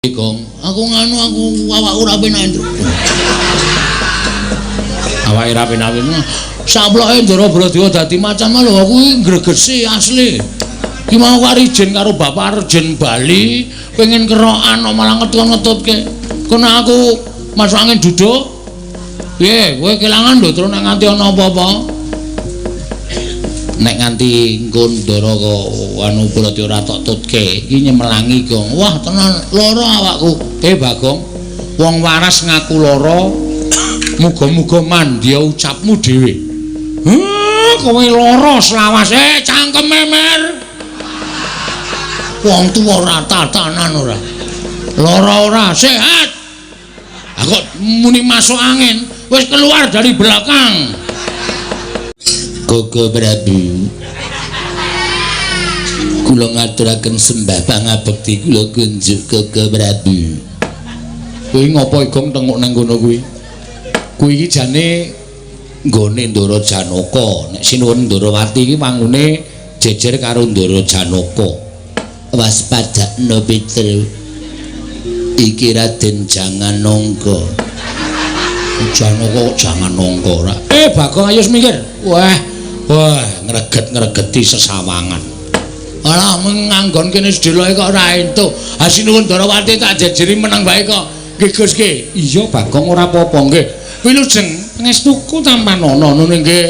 Kong, aku nganu aku awakku ra penak. Awake ra penak. Saploke Ndara Bradewa dadi macan lho aku gregesi asli. Ki mau karijen karo Bapak Arjen Bali, pengen kerokan malah ngetut-ngetutke. Kono aku masuk angin duduk. Piye, kowe kelangan lho terus nek nganti ana apa-apa. Nek nganti engko Ndara kok anu Bradewa ora tok tutke iki nyemelangi Gong. Wah tenan lara awakku. Bagong, wong waras ngaku lara, muga-muga mandya ucapmu dhewe. Kowe lara slawas cangkem memer. Wong tuwa ora tatanan ora. Lara ora sehat. Aku muni masuk angin, wis keluar dari belakang. Koko Prabu, kula ngaturaken sembah pangabekti kula kunjuk Koko Prabu. Kowe ngopo Gong tengok nang kono kuwi? Kuwi iki jane nggone Ndara Janaka. Nek Sinuwun Ndarawati iki wangune jejer karo Ndara Janaka. Waspadakna Pitru. Iki Raden jangan nongko. Janaka jangan nongko ora. Bagong ayo mikir. Wah, ngreget-ngregeti sesawangan. Alah nganggon kene sedeloke kok ora entuk. Ha Sinuwun Ndarawati tak jejeri menang bae kok. Nggih Gus nggih. Iya Bagong ora apa-apa nggih. Wilujeng pangestuku Tampanana ngono nggih.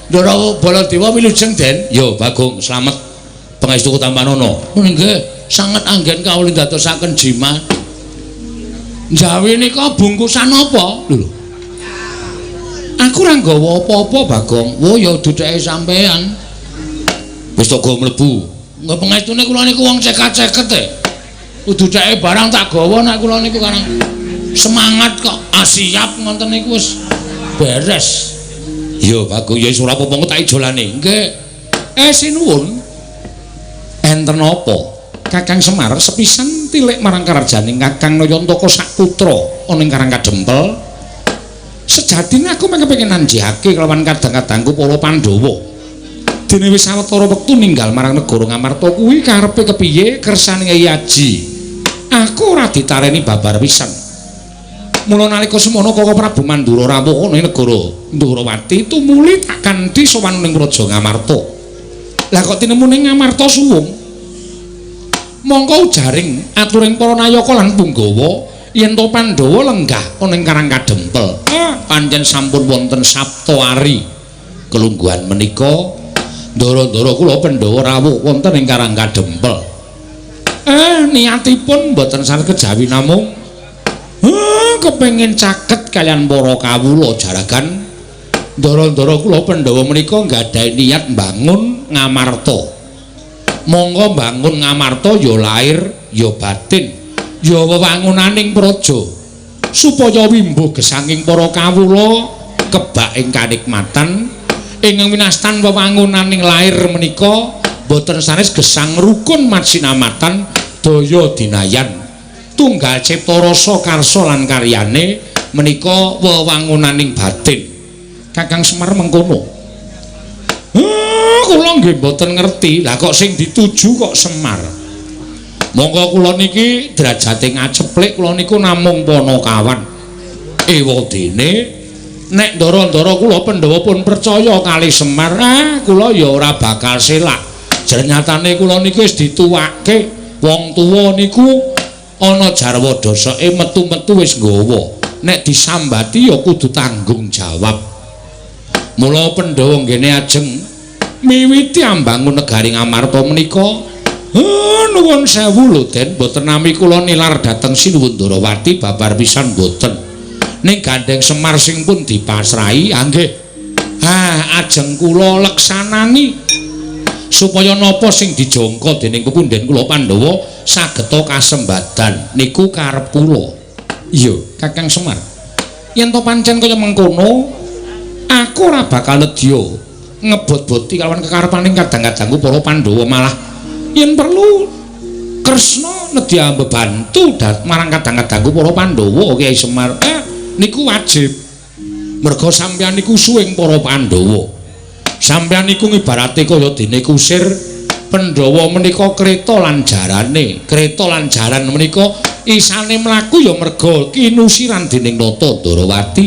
Ndara Baladewa wilujeng Den. Yo Bagong slamet pangestuku Tampanana. Ngono nggih. Sanget anggen kawula ndadosaken jimat. Jawi nika bungkusan apa? Lho. Aku ora nggawa apa-apa Bagong. Wo ya dudeke sampean. Wis toko mlebu. Nggih pangestune kula niku wong cekat-ceket e. Dudeke barang tak gawa nek kula niku karang semangat kok. Siap ngoten niku wis beres. Iya Bagong ya wis ora apa-apa tak ijolane. Nggih. Sinuwun. Enten apa? Kakang Semar sepisan tilik marang karjaning Kakang Nayantaka saputra ana ing Karang Kadempel. Sejatine aku kepengin nanjihake kelawan kadang-kadangku para Pandhawa. Dene wis sawetara wektu ninggal marang negara Ngamarta kuwi karepe kepiye kersane Kyai Aji. Aku ora ditareni babar pisan. Mula nalika semono Koko Prabu Mandura rawuh ana ing negara Ndarawati tumuli tak kanthi sowan ning Praja Ngamarta. Lah kok tinemu ning Ngamarta suwung. Mongko ujaring aturing para nayaka lan punggawa yen to Pandhawa lenggah ana ing Karang Kadempel. Pancen sampun wonten sabta ari kelungguhan menika ndara-ndara kula Pandhawa rawuh wonten ing Karang Kadempel. Niatipun mboten saged kejawi namung kepengin caket kalian para kawula jaragan ndara-ndara kula Pandhawa menika nggadahi niat mbangun Ngamarta. Monggo mbangun Ngamarta ya lahir ya batin ya wewangunaning praja supaya wimbuh gesanging para kawula kebak ing kanikmatan ing winastan wewangunaning lahir menika boten sanes gesang rukun matsinamatan daya dinayan tunggal cipta rasa karsa lan karyane menika wewangunaning batin. Kakang Semar mengkono. Kula nggih mboten ngerti. Lah kok sing dituju kok Semar. Monggo kula niki derajate ngaceplik kula niku namung Panakawan. Ewadene nek ndara-ndara kula Pandhawa pun percaya kali Semar, kula ya ora bakal selak. Janyatane kula niku wis dituwake. Wong tuwa niku ana jarwa dosake metu-metu wis nggawa. Nek disambati ya kudu tanggung jawab. Mula Pandhawa nggene ajeng miwiti ambangun negari Ngamarta menika nuwun sewu lho Den, mboten nami kula nilar dhateng Sinuwun Ndarawati babar pisan mboten. Ning gandeng Semar sing pun dipasrahi nggih. Ajeng kula leksanani supaya napa sing dijangka dening pepunden kula Pandhawa sageta kasembadan niku karep kula. Iya, Kakang Semar. Yen to pancen kaya mengkono, aku ora bakal nedya ngebot-boti kalawan kekarepaning kadang-kadangku para Pandhawa, malah yen perlu Kresna nedya mbebantu marang kadang-kadangku para Pandhawa Kyai Semar. Niku wajib. Merga sampeyan niku suwing para Pandhawa. Sampeyan niku ngibarate kaya dene kusir Pandhawa menika kreta lan jarane. Kreta lan jaran menika isane mlaku ya merga kinusiran dening Nata Ndarawati.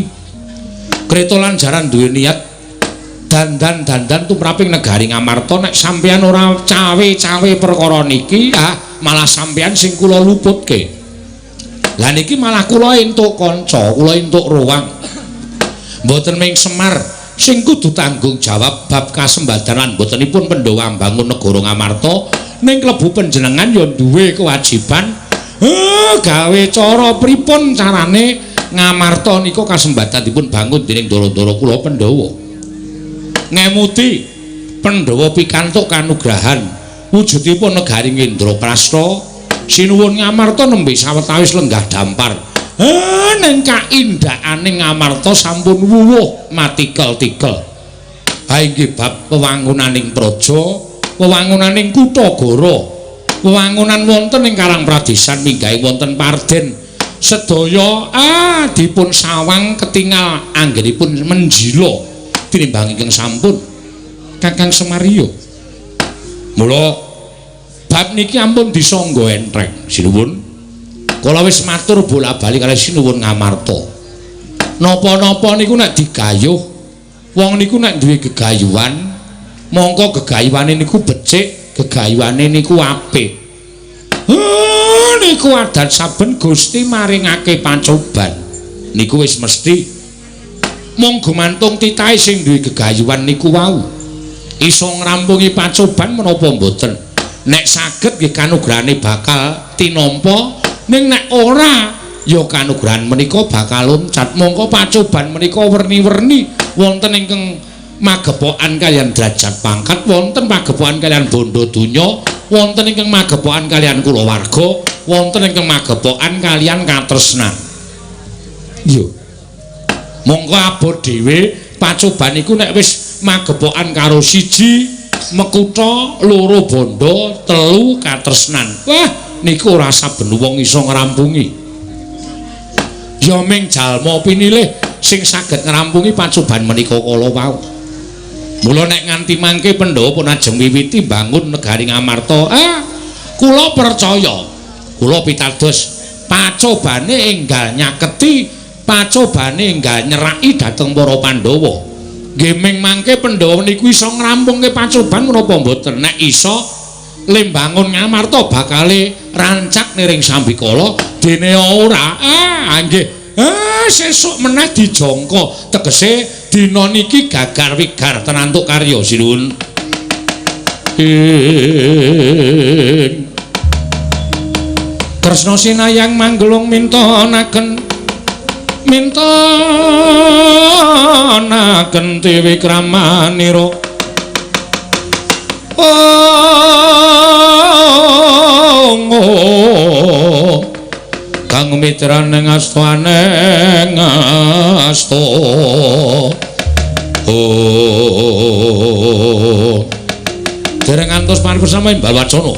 Kreta lan jaran duwe niat dandan tumraping negari Ngamarta. Nek sampeyan ora cawe-cawe perkara niki, malah sampeyan sing kula luputke. Lah niki malah kula entuk kanca, kula entuk ruang. Mboten ming Semar sing kudu tanggung jawab bab kasembadanan botenipun Pandhawa mbangun negara Ngamarta, ning klebu panjenengan ya duwe kewajiban gawe cara pripun carane Ngamarta nika kasembadanipun bangun dening ndara-ndara kula Pandhawa. Ngemuti Pandhawa pikantuk kanugrahan wujudipun negari Indraprasta, sinuwun Ngamarta nembe sawetawis lenggah dampar. Ning kaindhakane Ngamarta sampun wuwuh matikel-tikel. Ha inggih bab wewangunaning praja, wewangunaning kutha-gara, wewangunan wonten ing Karang Pradesan minggahi wonten Parden. Sedaya dipun sawang ketingal anggenipun menjila tinimbang ingkang sampun Kakang Semariya. Mula bab niki ampun disangga entreng sinuwun. Kala wis matur bola-bali kalih sinuwun Ngamarta. Napa-napa niku nek digayuh wong niku nek duwe gegayuhan, mongko gegayuhane niku becik, gegayuhane niku apik. Niku adat saben Gusti maringake pancoban. Niku wis mesti mung gumantung titahe sing duwe gegayuhan niku wau. Iso ngrampungi pancoban menapa mboten. Nek saged nggih kanugrahane bakal tinampa, ning nek ora ya kanugrahan menika bakal loncat. Mongko pancoban menika werni-werni, wonten ingkang magepokan kalian derajat pangkat, wonten magepokan kalian bondo donya, wonten ingkang magepokan kalian kulawarga, wonten ingkang magepokan kalian katresnan. Yo. Mongko abot dhewe pacoban iku nek wis magepokan karo siji mekutha, loro bondo, telu katresnan. Wah, niku ora saben wong iso ngrampungi. Ya ming jalma pinilih sing saged ngrampungi pacoban menika kala wau. Mula nek nganti mangke Pandhawa pun ajeng wiwiti bangun negari Ngamarta, kula percaya, kula pitados pacobane enggal nyaketi, pacobane enggal nyeraki dhateng para Pandhawa. Nggih ming mangke Pandhawa niku iso ngrampungke pacoban menapa mboten. Nek iso lembangun Ngamarta bakale rancak niring Sambikala, dene ora nggih sesuk meneh dijangka tegese dina niki gagar wigar tenantuk karya sinuwun. Tresna sinayang manggulung mintonaken dewi kramanira kang mitraning astaneng asta dereng ngantos paripurna Mbawacana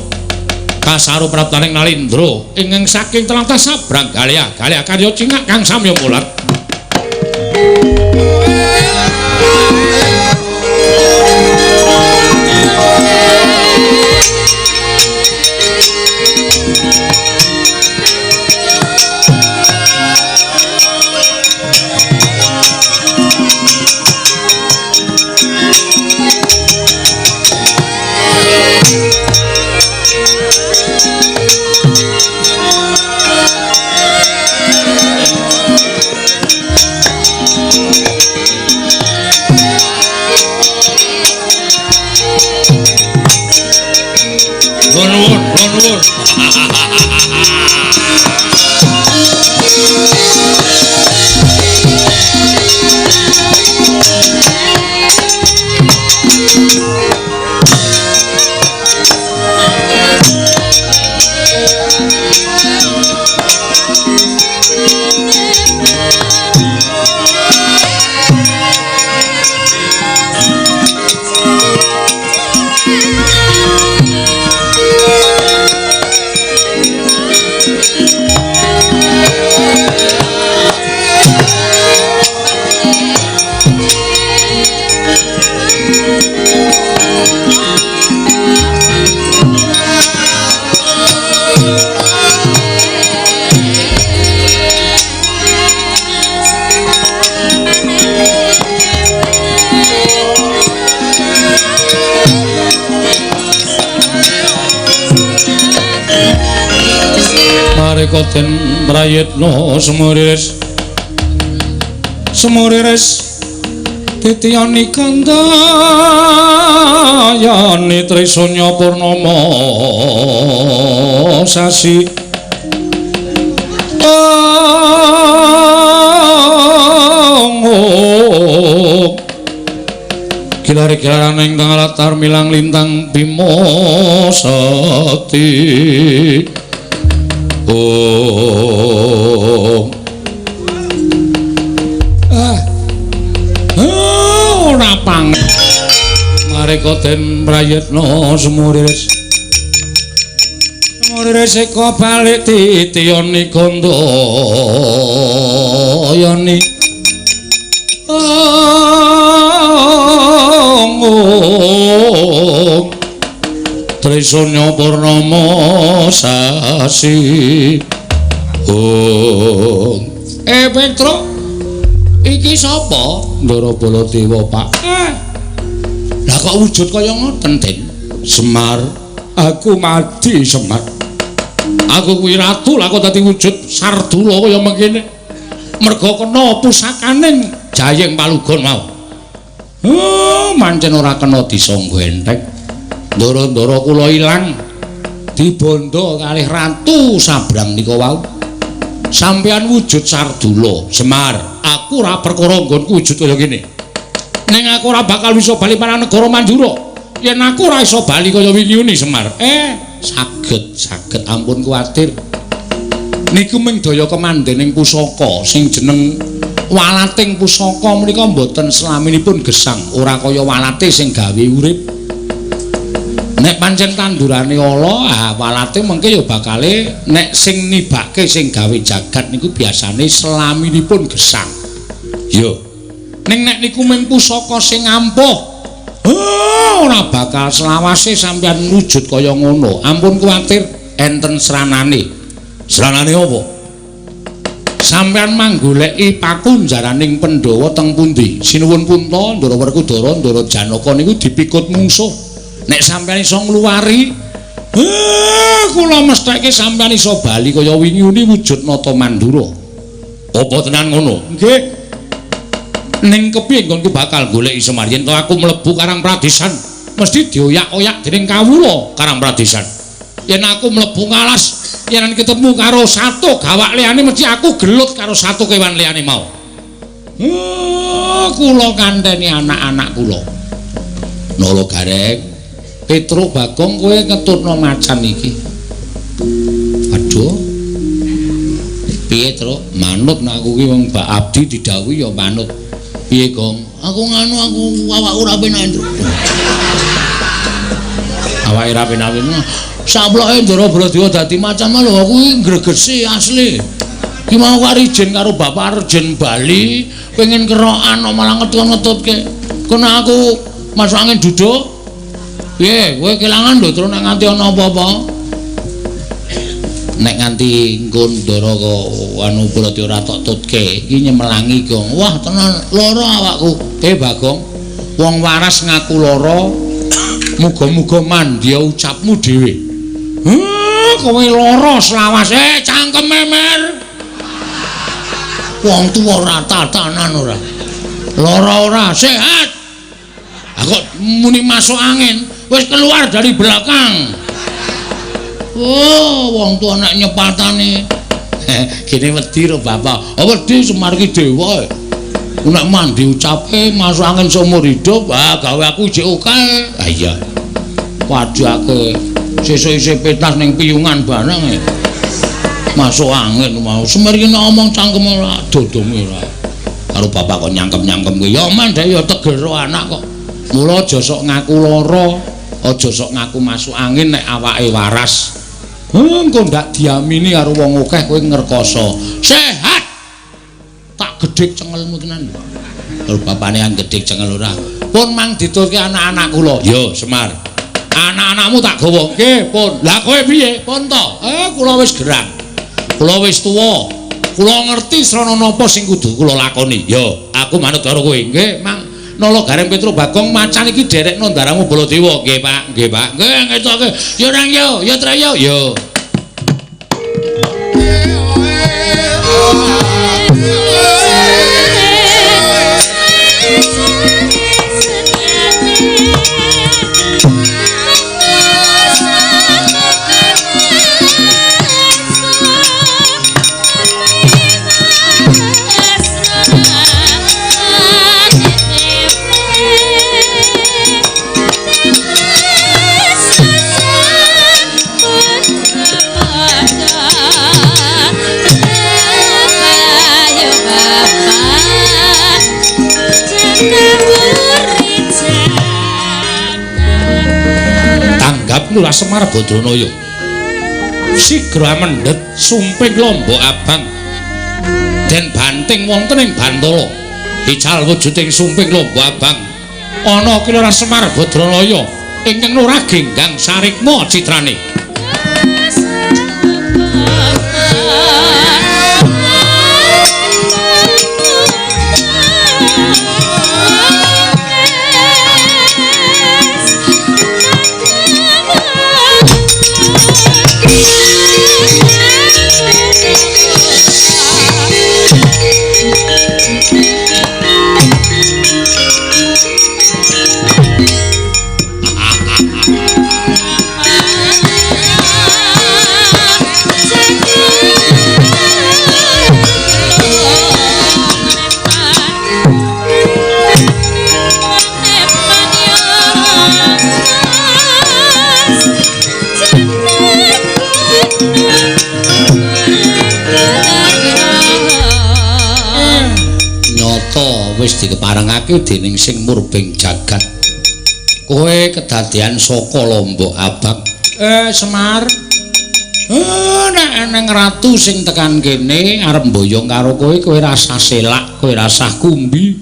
kasaru praptaning Nalindra ingkang saking tlatah Sabrang Galya karya cingak kang samya mulat. koten prayitna semuriris titiyani kandayani trisanya purnama sasi kilar-kilaran ingkang latar milang lintang Bima Sakti ora pang mareka den prayitna semuriris eka balik titiyani kandayani trisanya purnama sasi Petro iki sapa Ndara Baladewa Pak lah kok wujud kaya ngoten Den Semar aku mati Semar aku kuwi ratu lah kok dadi wujud Sardula kaya mengkene merga kena pusakaning Jayeng Palugon mau mancen ora kena disangga entheng ndara-ndara kula ilang dibondo kalih ratu sabrang nika wau sampeyan wujud Sardula Semar aku ora perkara nggonku wujud kaya ngene ning aku ora bakal bisa bali marang negara Mandura yen aku ora iso bali kaya wingi Semar saged ampun kuwatir niku mung daya kemandening pusaka sing jeneng walating pusaka menika mboten selaminipun gesang ora kaya walate sing gawe urip nek pancen tandurane ala walate mengke ya bakale nek sing nibake sing gawe jagat niku biasane selaminipun gesang yo ning nek niku mung pusaka sing ampuh ora bakal selawase sampeyan wujud kaya ngono ampun kuwatir enten sranane apa sampeyan manggoleki pakunjaraning Pandhawa teng pundi sinuwun punta Ndara Werkudara Ndara Janaka niku dipikut mungsuh nek sampeyan iso ngluwari kula mestheke sampeyan iso bali kaya wingi wujud nata Mandura apa tenan ngono nggih ning kepiye nggonku bakal goleki Semar yen to aku mlebu Karang Pradesan mesti dioyak-oyak dening kawula Karang Pradesan yen aku mlebu ngalas yen ketemu karo satu gawak liyane mesti aku gelut karo satu kewan liyane mau kula kanteni anak-anak kula Nala Gareng Petro Bagong kowe ngetutno macan iki aduh piye Tru manut nek aku ki wong Mbak Abdi didhawuhi ya manut piye Gong aku nganu aku awakku ra penak awake ra penak saploke Ndara Baladewa dadi macan lho aku gregesi asli ki mau karijin karo Bapak Arjen Bali pengen kerokan malah ngetut-ngetutke kono aku masuk angin duduk piye kowe kelangan lho terus nek nganti ana apa-apa nek nganti engko Ndara anu Baladewa ora tok tutke iki nyemelangi Gong wah tenan lara awakku Bagong wong waras ngaku lara muga-muga mandya ucapmu dhewe kowe lara slawas cangkem memer wong tuwa ora tatanan ora lara ora sehat aku muni masuk angin wis keluar dari belakang wong tuwa nek nyepatane kene wedi ro Bapak wedi Semar ki dewa nek mandi ucape masuk angin seumur hidup gawe aku jek oke iya wadake sesuk isih petas ning piyungan bareng masuk angin mau Semar ki ngomong cangkem ora dodome ora karo bapak kok nyangkem-nyangkem kuwi ya men dhewe ya tegero anak kok mula aja sok ngaku lara aja sok ngaku masuk angin nek awake waras engko ndak diamini karo wong akeh kowe ngrekoso sehat tak gedhek cengelmu tenan karo bapane yang gedhek cengel ora pun mang diturke anak-anak kula yo Semar anak-anakmu tak gawa nggih pun lah kowe piye pun to kula wis gerang kula wis tuwa kula ngerti srana napa sing kudu kula lakoni yo aku manut karo kowe nggih mang Nala Gareng Petro Bagong macan iki derekno ndaramu Baladewa nggih Pak nggih Pak nggih ngetoke yo nang yo yo Traya yo Lurah Semar Badranaya sigra mendhet sumping Lombok Abang den banting wonten ing Bantala ical wujuding sumping Lombok Abang ana Lurah Semar Badranaya ingkang Lurah Genggang Sarikma citrane wis dikeparengake dening sing murbing jagat kowe kedadian saka Lombok Abang Semar nek eneng ratu sing tekan kene arep mboyong karo kowe rasa selak kowe rasah kumbi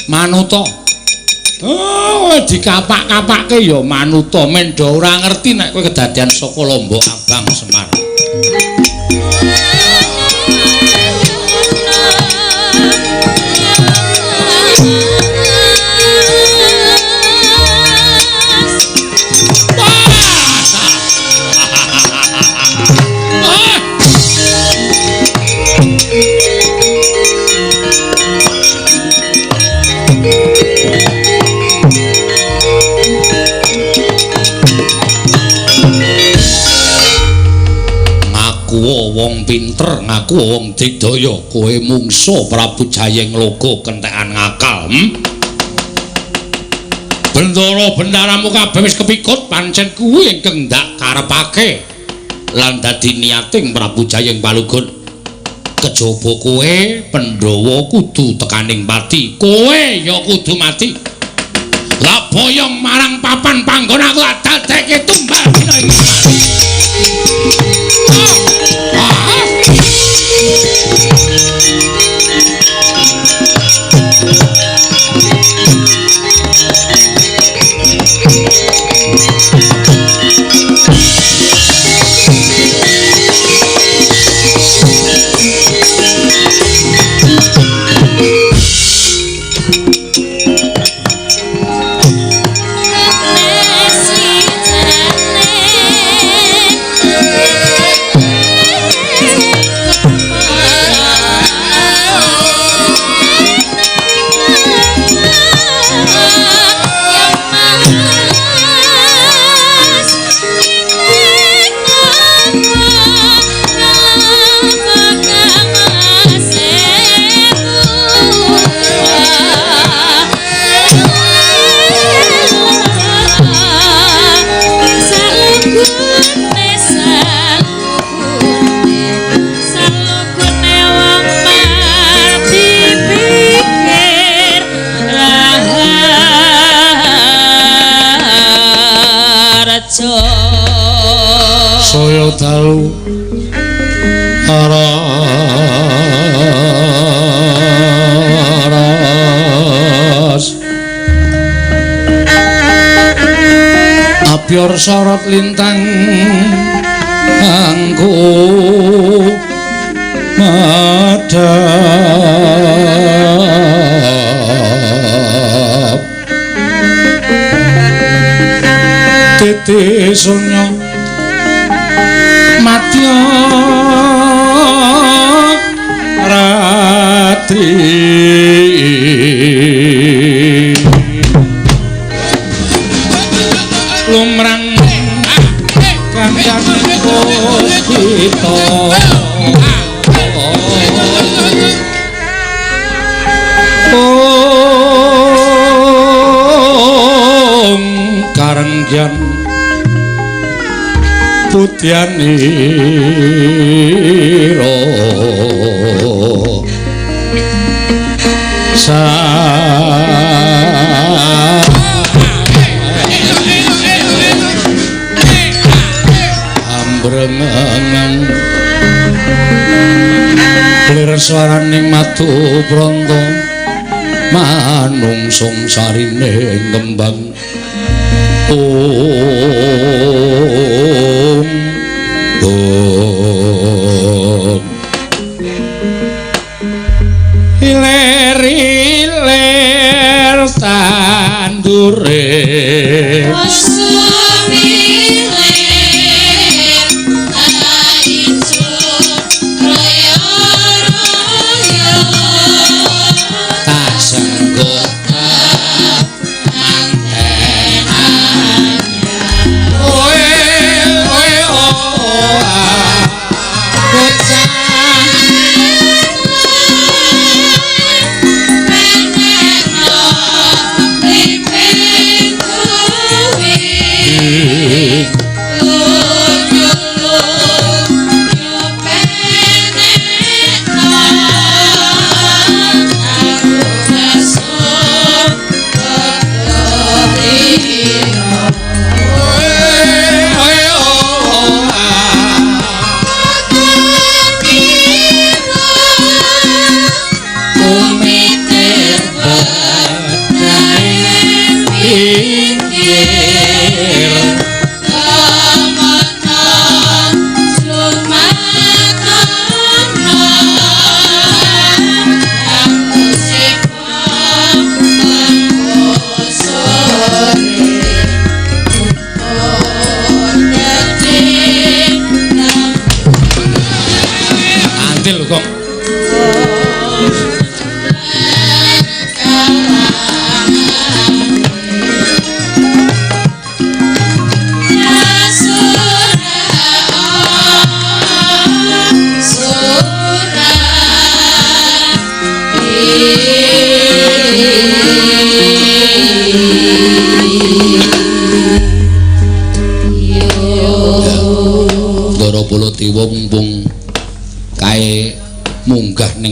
manuta dikapak-kapakke ya manuta mendha ora ngerti nek kowe kedadian saka Lombok Abang Semar wong pinter ngaku wong digdaya kowe mungsuh Prabu Jayeng Loga kentekan ngakal bendara-bendaramu kabeh wis kepikut pancen kuwi ingkang ndak karepake lan dadi niating Prabu Jayeng Palugon kejaba kowe Pandhawa kudu tekaning pati kowe ya kudu mati la boyong marang papan panggon aku dadekke tumbal dina iki saya dalu aras apior sorot lintang angku madhap titi sunyo matya ratri lumrang kandang kita karenggan putyaniro swaraning madu pranta manungsung sarine kembang om iler tandure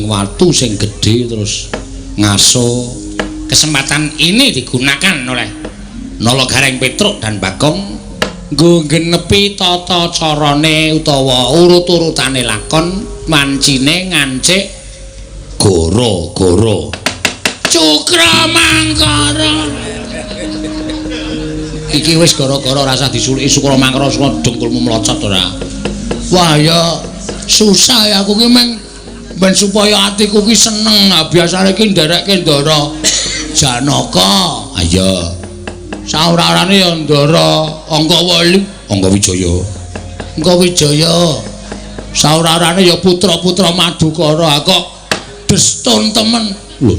watu sing gedhe terus ngaso kesempatan ini digunakan oleh Nalagareng Petruk dan Bagong nggo genepi tata carane utawa urut-urutane lakon mancine ngancik goro-goro Cukramangkara iki wis gara-gara rasa disuliki Sukramangkara dengkulmu mlocot ora wah ya susah ya aku ki meng ben supaya atiku ki seneng biasane ki nderekke Ndara Janaka ayo saurarane ya Ndara Anggawijaya saurarane ya putra-putra Madukara kok destun temen lho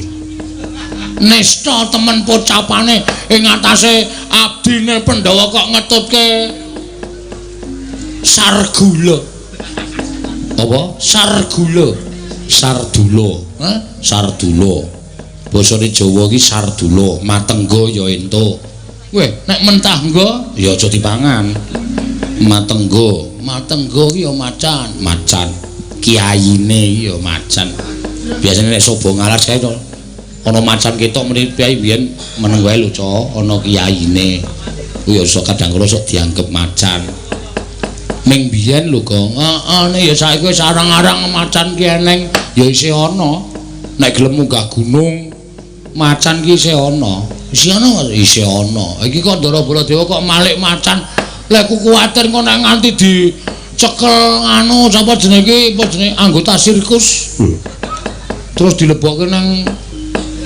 nista temen pocapane ing atase abdine Pandhawa kok ngetutke sargula apa Sardula, Sardula. Basane Jawa ki Sardula, matengga ya entuk. Weh, nek mentah nggo ya aja dipangan. Matengga ki ya macan. Kiyaine ya macan. Biasane nek sobo ngalas kae to. Ana macan ketok mrene piye biyen meneng wae lho, Cok, ana kiyaine. Ku ya iso kadang-kala sok dianggep macan. Ming biyen lho Gong. Heeh ya saiki wis arang-arang macan ki eneng ya isih ana. Nek gelem munggah gunung macan ki isih ana. Isih ana. Iki kok Ndara Baladewa kok malik macan. Lek ku kuwatir kok nek nganti dicekel anu sapa jenenge iki apa jenenge anggota sirkus. Terus dilebokke nang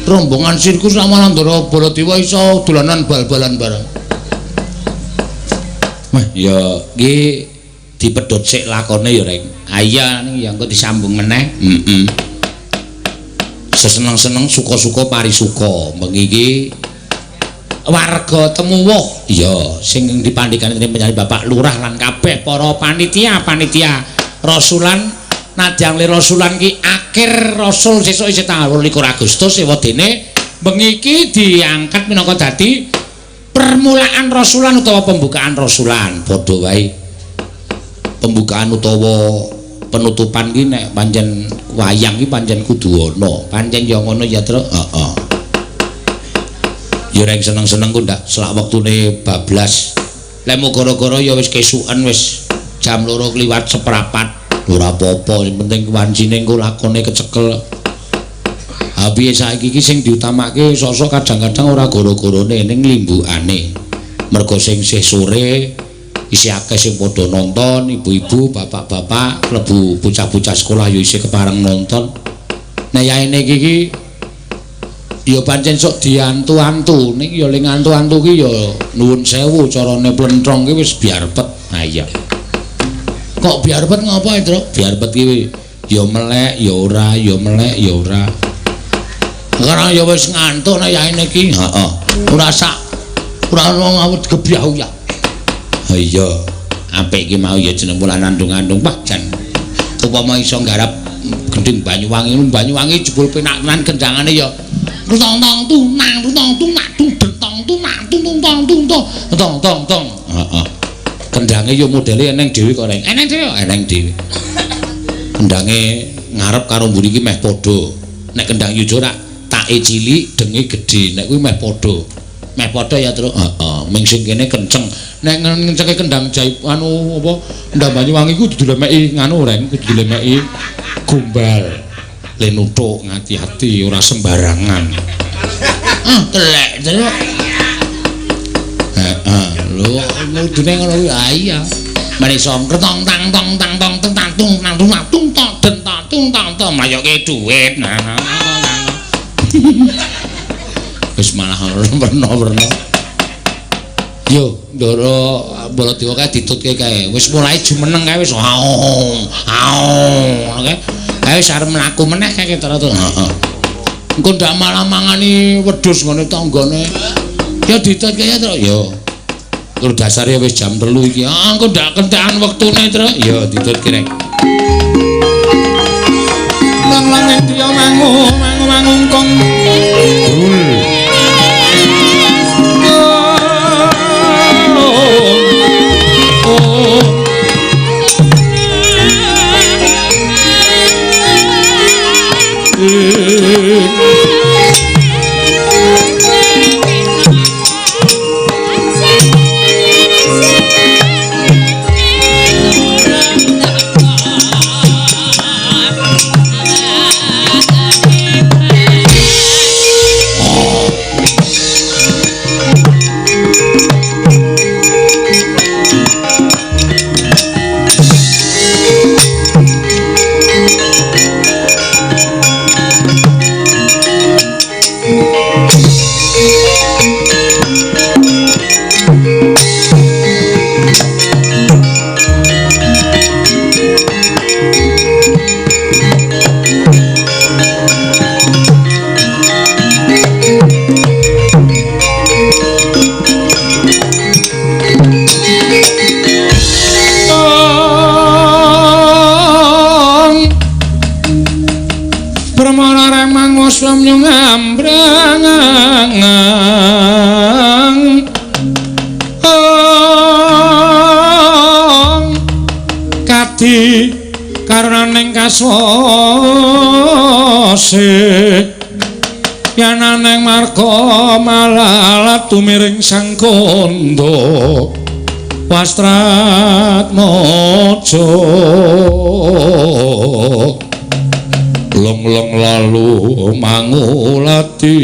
rombongan sirkus sama Ndara Baladewa iso dolanan bal-balan bareng. Wah ya iki dipedhot sik lakone ya Reng. Iya ning ya engko disambung meneh. Seseneng-seneng suka-suka parisuka. Bengi iki warga Temuwuh iya sing dipandhikani dening penyanyi Bapak Lurah lan kabeh para panitia Rasulan Nadyang Rasulan ki akhir Rasul sesuk isih tanggal 28 Agustus ewadene bengi iki diangkat minangka dadi permulaan Rasulan utawa pembukaan Rasulan. Padha wae pembukaan utawa penutupan ki nek pancen wayang ki pancen kudu ana pancen ya ngono ya Tru heeh ya reng seneng-seneng ku ndak selak wektune bablas lek gara-gara ya wis kesuken wis jam 2 kliwat seprapat Ora apa-apa, sing penting wancine engko lakone kecekel. Ha piye saiki iki sing diutamake sosok kadang-kadang ora goro-gorone ning limbukane. Mergo sing isih sore isih akeh sing padha nonton, ibu-ibu, bapak-bapak, klebu bocah-bocah sekolah ya isih kepareng nonton. Nah yaene iki ya pancen sok diantu-antu, ning ya ling antu-antu ki ya nuwun sewu carane plentrong ki wis biarbet. Nah iya. Kok biarbet ngapa, Tru? Biarbet ki ya melek ya ora, ya melek ya ora. Karena ya wis ngantuk nek yaene iki. Heeh. Ora ngawut gebyau ya. Ha iya. Apik iki mau ya jeneng wulan andung-andung Pak jan. Upama iso nggarap gending Banyuwangi jebul penak tenan gendangane ya. Tong-tong tunang tung dentong tunang tong. Heeh. Kendange ya modele eneng dhewe kok eneng. Eneng dhewe. Kendange ngarep karo mburi iki meh padha. Nek kendang yujo rak take cilik, denge gedhe. Nek kuwi meh padha. Meh padha ya, Tru. Heeh. Ming sing kene kenceng. Nek ngencenge kendang jaip anu apa ndang Banyuwangi ku dudu lemeki nganu reng, kudu lemeki gombal. Lenuthuk ngati-ati ora sembarangan. Telek, Tru. Heeh. Lho, kudune ngono kuwi. Ah iya. Manisa ketong tang tong tang tong tung tang tung nang tung tok dentok tung tong tong mayoke dhuwit. Wis malah werna-werna. Yo, Ndara Baladewa kae ditutke kae. Wis mulai jumeneng kae wis ngono kae. Kae wis arep mlaku meneh kae Tru. Heeh. Engko ndak malah mangani wedhus ngene tanggane. Ya ditutke ya, Tru. Yo. Tur dasare wis jam 3 iki. Ah, engko ndak kentekan wektune, Tru. Ya ditutke rek. Lang-lang dia mangu kong. Swamnyung ambrang kadi karenaning kaswase yananeng marga malalat tumiring sang kandha wastrat mojo long lalu mangulati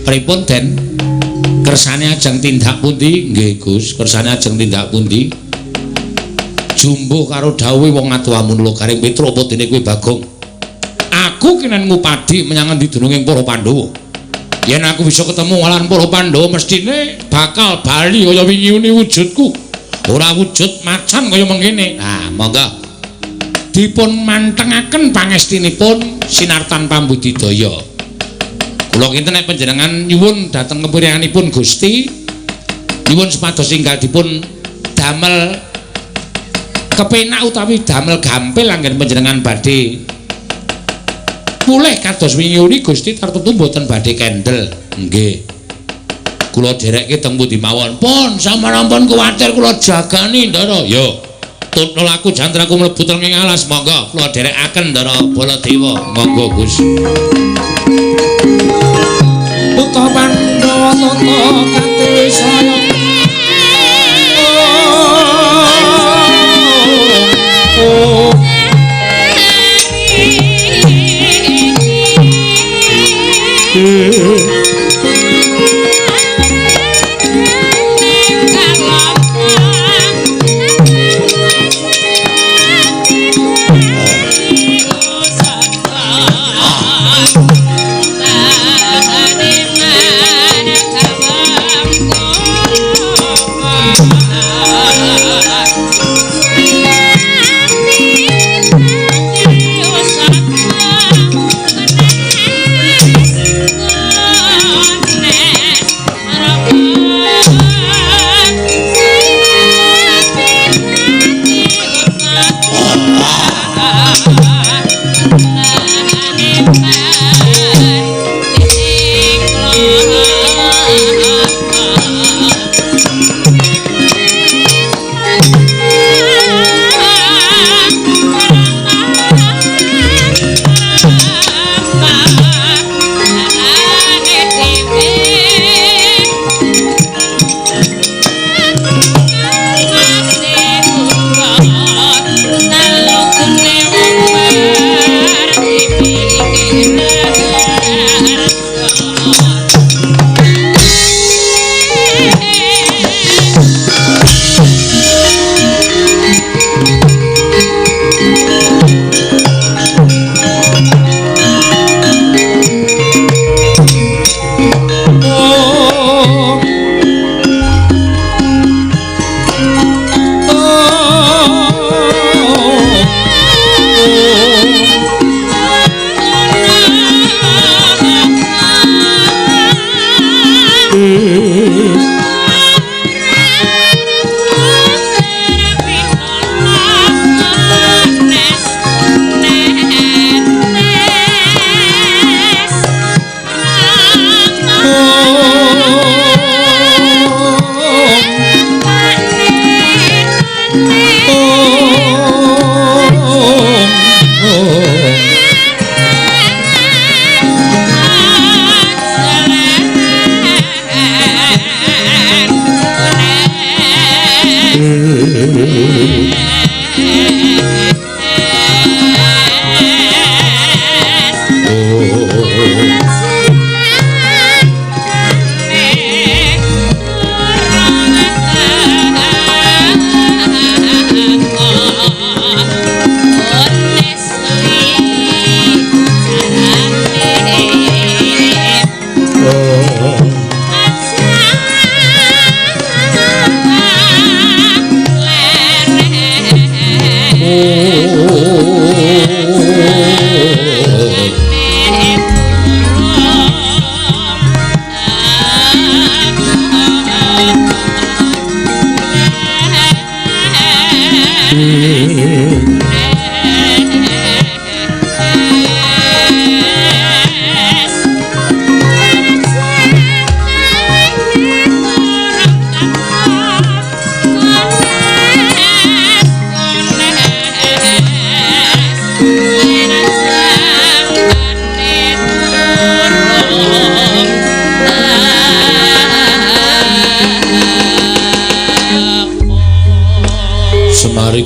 pripun Den kersane ajeng tindak pundi nggih Gus kersane ajeng tindak pundi jumbuh karo dawuhe wong atuhamun lho Karing Petra apa dene kowe Bagong aku kenen ngupadi menyang endi dununging para Pandhawa yen aku bisa ketemu lan para Pandhawa mestine bakal bali kaya wingi wujudku ora wujud macan kaya mengkene. Nah, monggo dipun mantengaken pangestinipun sinartan pambudidaya. Kula kinten nek panjenengan nyuwun dhateng kepiryanganipun Gusti, nyuwun supados enggal dipun damel kepenak utawi damel gampil anggen panjenengan badhe mulih kados wingi Gusti tartemtu mboten badhe kendel. Nggih. Kula derekke teng pundi mawon. Pun sampeyan ampun kuwatir kula jagani Ndara. Yo. Tutno laku jantraku mlebu teng alas monggo kula derekaken Ndara Baladewa. Monggo Gus. Buta Pandhawa tata kanthi wisaya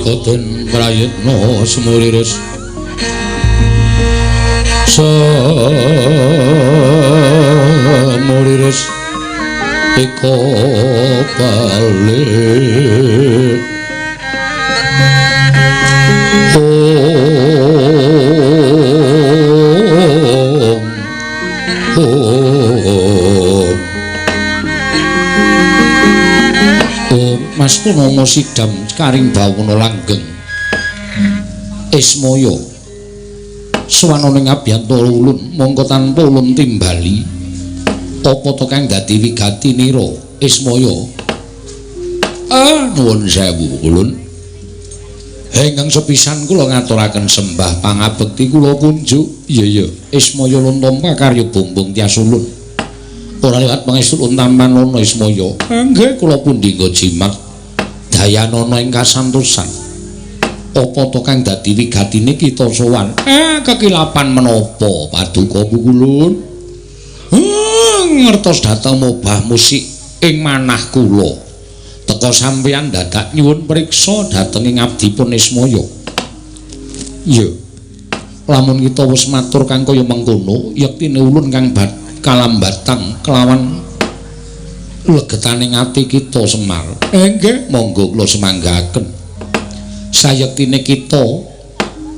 Koten prayitna semuriris semuriris eko bali Mas Purnomo sidam karing bawana langgeng Ismaya swanane ngabiyantara ulun mongko tanpa ulun timbali apa to kang dadi wigatinira Ismaya nuwun sewu ulun ingkang sepisan kula ngaturaken sembah pangabekti kula kunjuk iya Ismaya luntompa karya bumbung tias ulun ora liwat pangestu untaman ana Ismaya nggih kula pundhingga jimat dayanana ing kasantosan apa to kang dadi wigatine kita sowan kekilapan menapa paduka kulun ngertos dhateng mobah musik ing manah kula. Teka sampeyan dadak nyuwun priksa dhateng ing abdipun Ismaya. Iya. Lamun kita wis matur kang kaya mengkono, yektine ulun kang kalambatang kelawan legetaning ati kita Semar. Nggih, monggo kula semanggaken. Sayektine kita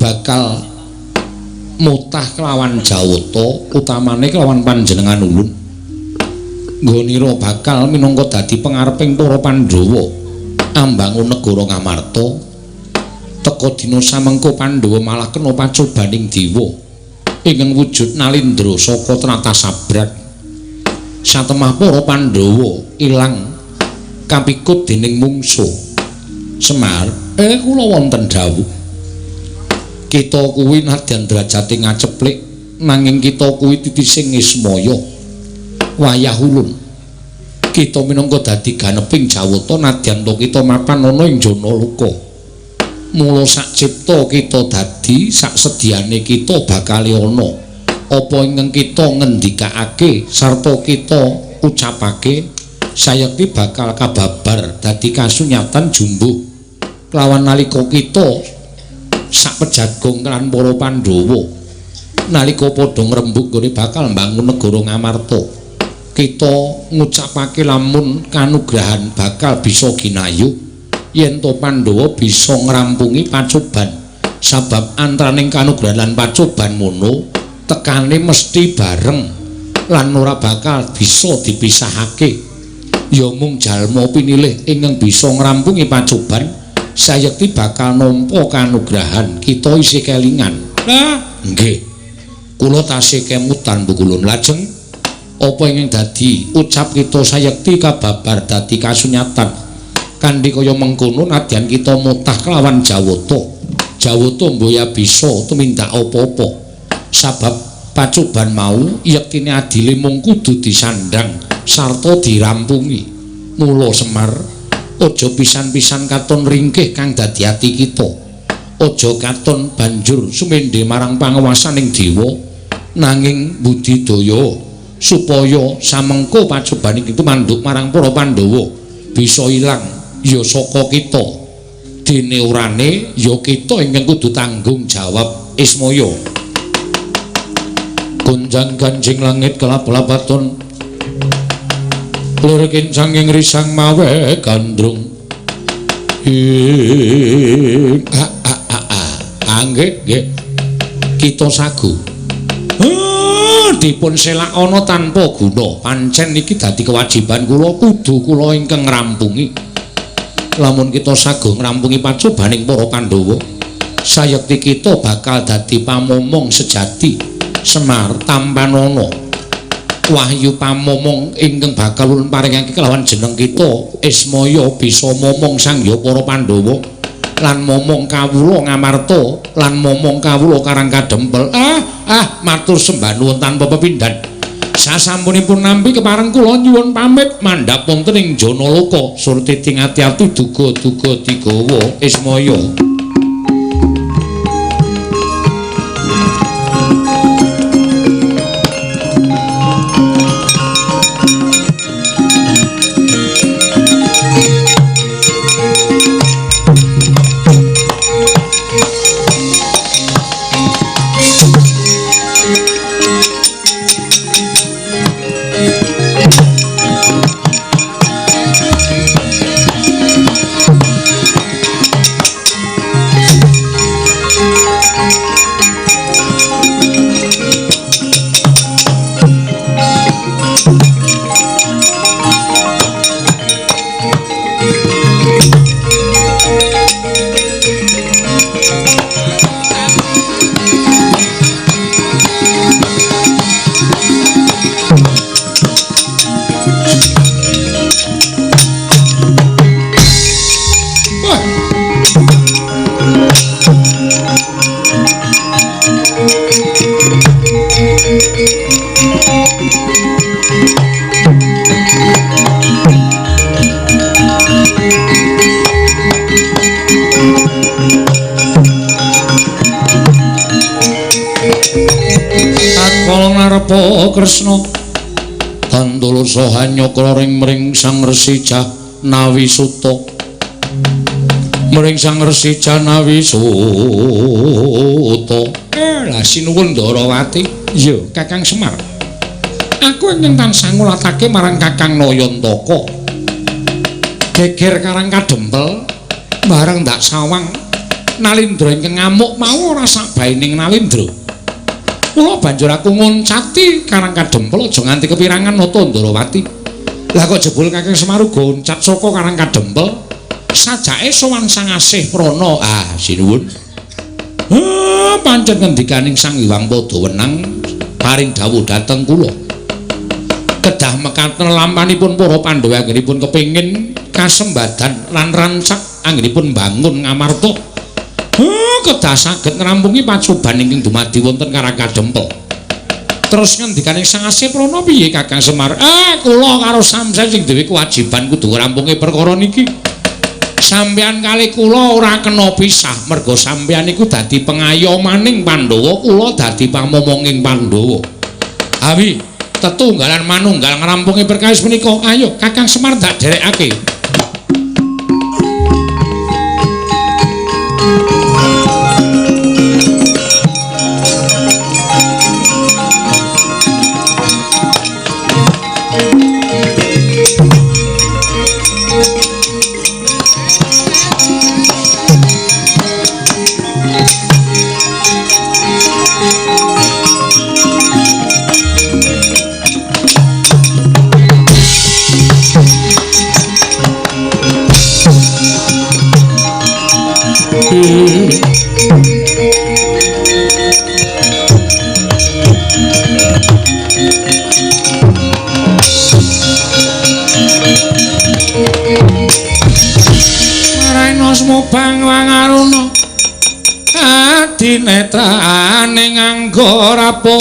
bakal mutah kelawan Jawata, utamane kelawan panjenengan ulun. Nggonira bakal minangka dadi pangareping para Pandhawa ambangun negara Ngamarta. Teka dina samengko Pandhawa malah kena pacobaning dewa ingkang wujud Nalindra saka tratah sabrak. Satemah para Pandhawa ilang kapikut dening mungsuh. Semar, kula wonten dawuh. Kita kuwi nadyan derajate ngaceplik nanging kita kuwi titising Ismaya. Wayah ulun. Kita minangka dadi ganeping Jawata nadyan to kita mapan ana ing jana luka. Mula sak cipta kita dadi sak sediane kita bakal ana apa ingkang kita ngendikake sarta kita ucapake sayekti bakal kababar dadi kasunyatan jumbuh kelawan nalika kita sak pejagong kan para Pandhawa nalika padha ngrembug gone bakal mbangun negara Ngamarta kita ngucapake lamun kanugrahan bakal bisa ginayuh yen to Pandhawa bisa ngrampungi pacoban sabab antaraning kanugrahan lan pacoban mono tekane mesti bareng lan ora bakal bisa dipisahake ya mung jalma pinilih ingkang bisa ngrampungi pacoban sayekti bakal nampa kanugrahan kita isih kelingan. Nah nggih kula tasih kemutan bukulun lajeng apa ingkang dadi ucap kita sayekti kababar dadi kasunyatan kanthi kaya mengkono nadyan kita mutah kelawan Jawata. Jawata mboya bisa tumindak apa-apa. Sabab pacoban mau yektine adile mung kudu disandang sarta dirampungi. Mula Semar, aja pisan-pisan katon ringkih kang dadi ati kita. Aja katon banjur sumendhe marang pangawasaning dewa nanging budidaya supaya samengko pacoban iki tumanduk marang para Pandhawa bisa ilang. Ya saka kita dene urane ya kita ingkang kudu tanggung jawab Ismaya. Gunjang ganjing langit kelap-lapaton lir kincang ing risang mawe gandrung nggih kita sagu dipun selak ana tanpa guna pancen iki dadi kewajiban kula kudu kula ingkang ngrampungi. Lamun kita sago ngrampungi pacobaning para Pandhawa sayekti kita bakal dadi pamomong sejati Semar Tampanana wahyu pamomong ingkang bakal ulun paringake kelawan jeneng kita Ismaya bisa momong sangya para Pandhawa lan momong kawula Ngamarta lan momong kawula Karang Kadempel. Matur sembah nuwun tanpa pepindhan. Sasampunipun nampi kepareng kula nyuwun pamit mandhap wonten ing Janaloka surti ting ati-ati duga-duga digawa Ismaya. Pandolo sahanyakra ring Sang Resi Janawi Suta mring Sang Resi Janawi Suta lah sinuwun Ndarawati iya Kakang Semar aku ingin tansah ngulatake marang Kakang Nayantaka geger karang kadempel bareng ndak sawang Nalindra ingkang ngamuk mau ora sakbaining Nalindra kula banjur aku ngoncati karang kadempel aja nganti kepirangan nata Ndarawati lah kok jebul Kakang Semar goncat saka karang kadempel sajake sowan Sang Asih Prana sinuwun pancen ngendikaning Sang Hyang Padawenang paring dawuh dhateng kula kedah mekaten lampanipun para Pandhawa anggenipun kepingin kasembadan lan rancak anggenipun bangun ngamarta kedah saged ngrampungi pacoban ingkang dumadi wonten Karang Kadempel. Terus ngendikaning Sang Asih Prana piye Kakang Semar? Kula karo sampeyan sing duwe kewajiban kudu ngrampungi perkara niki. Sampeyan kali kula ora kena pisah merga sampeyan iku dadi pengayomaning Pandhawa, kula dadi pamomonging Pandhawa. Awi tetunggalan manunggal ngrampungi perkawis menika. Ayo Kakang Semar tak derekake. Bang Wangaruna adinetrane nganggo rapo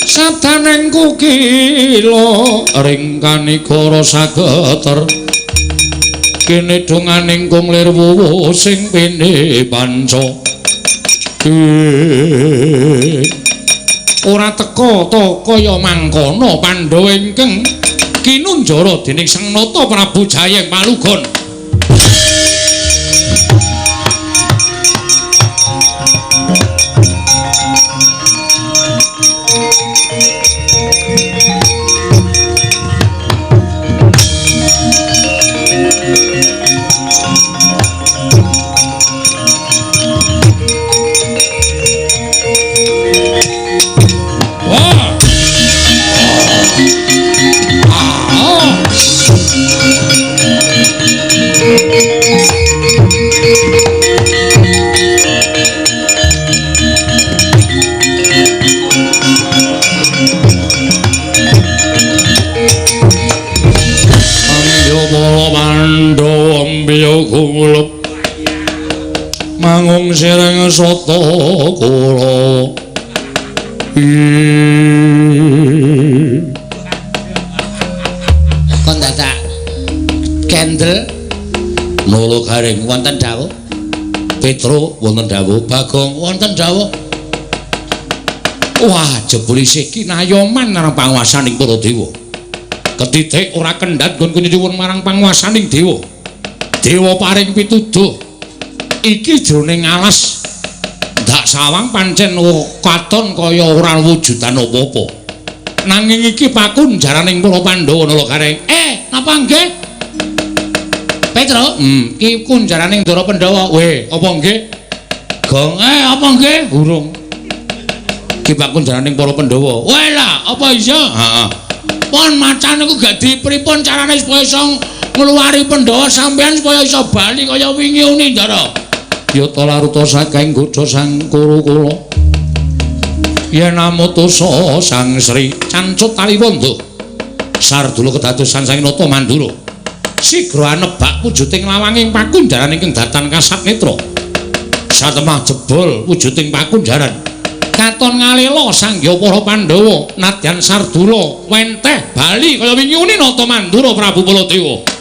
sataneng kukila ringkanikara sageter kene donganing kunglir wuwu sing pene panca ora teka to kaya mangkono Pandhawa ingkang kinunjara dening Sang Nata Prabu Jayeng Palugon. Mangung sireng soto kula kon dadak kendel nolo garing wonten dawuh Petro wonten dawuh Bagong wonten dawuh wah jebul isih kinayoman marang panguwasaning para dewa ketitik ora kendhat nggon nyuwun marang panguwasaning dewa dewa paring pituduh iki jroning alas ndak sawang pancen katon kaya ora wujudan apa-apa nanging iki pakunjaraning para Pandhawa nala gareng napa nggih Petro iki kunjaraning Ndara Pandhawa apa nggih Gong apa nggih urung iki pakunjaraning para Pandhawa lah apa iya heeh pon macan niku gak dipripun carane supaya iso ngluwari Pandhawa sampean supaya iso bali kaya wingi uni Ndara Yata laruta saking godha sang kuru-kula yen namutusa Sang Sri Cancut Taliwanda Sardula kedadosan Sang Nata Mandura sigra anebak wujuding lawanging pakunjaran ingkang datan kasat netra satemah jebul wujuding pakunjaran katon ngalela sangya para Pandhawa nadyan Sardula wenteh bali kaya wingi uni Nata Mandura Prabu Baladewa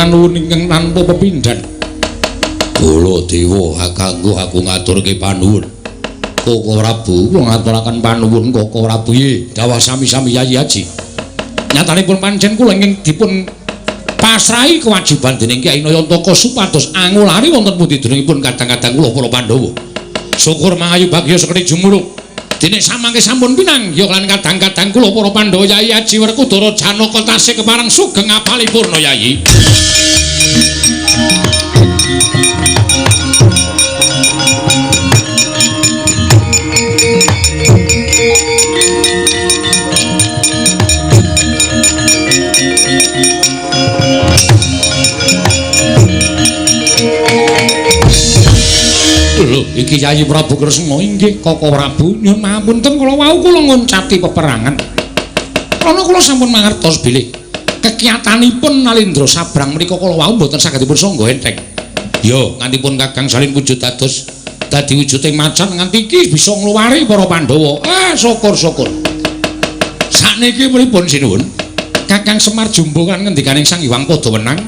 panuwun ingkang tanpa pepindhan. Baladewa kanggo aku ngaturke panuwun. Koko Prabu kula ngaturaken panuwun Koko Prabu nggih dawuh sami-sami Yayi Haji. Nyatanipun pancen kula ingkang dipun pasrahi kewajiban dening Kyai Nayantaka supados angulari wonten pundi denengipun kadang-kadang kula para Pandhawa. Syukur mangayu bagya sekti jumuruk. Dene samangke sampun pinang ya lan kadang-kadang kula para Pandhawa Yayi Haji Werkudara Janaka tasih kepareng sugeng apalipurna Yayi. Lho, iki Yayi Prabu Kresna inggih Koko Prabu nyuwun pangapunten kula wau kula ngoncati peperangan. Krana kula sampun mangertos bilih kekiyatanipun Nalendra Sabrang menika kula wau mboten saged dipun sangga enteng. Yo, ngantipun Kakang Salin wujud dados dadi wujuding macan nganti iki bisa ngluwari para Pandhawa. Syukur-syukur. Sakniki pripun sinuwun? Kakang Semar Jumbo kan ngendikaning Sang Hyang Padawenang.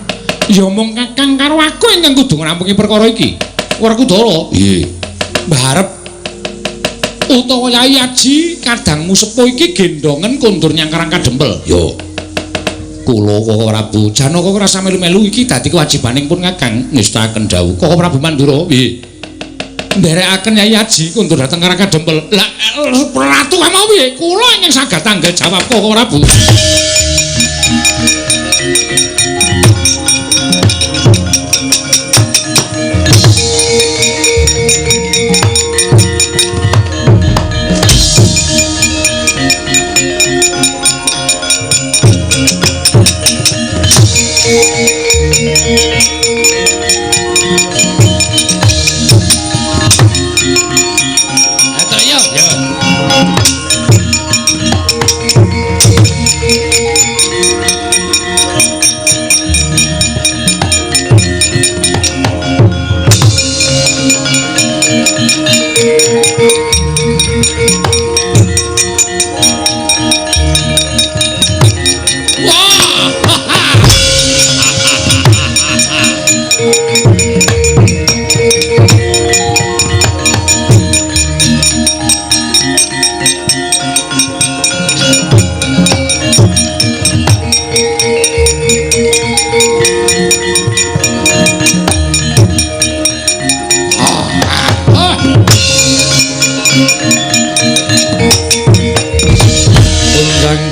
Ya mung Kakang karo aku ingkang kudu ngrampungi perkara iki. Werkudara. Nggih. Mbarep utawa Yayi Haji kadangmu sepuh iki gendongen kondur nyangkarang kadempel. Yo. Kula Koko Prabu Janaka rasa melu-melu iki dadi kewajibaning pun Kakang ngestaken dawuh. Koko Prabu Mandura. Nggih. Nderekaken Yayi Haji kondur dhateng karang kadempel. Lah ratu mau piye? Kula ingkang saged tanggal jawab Koko Prabu.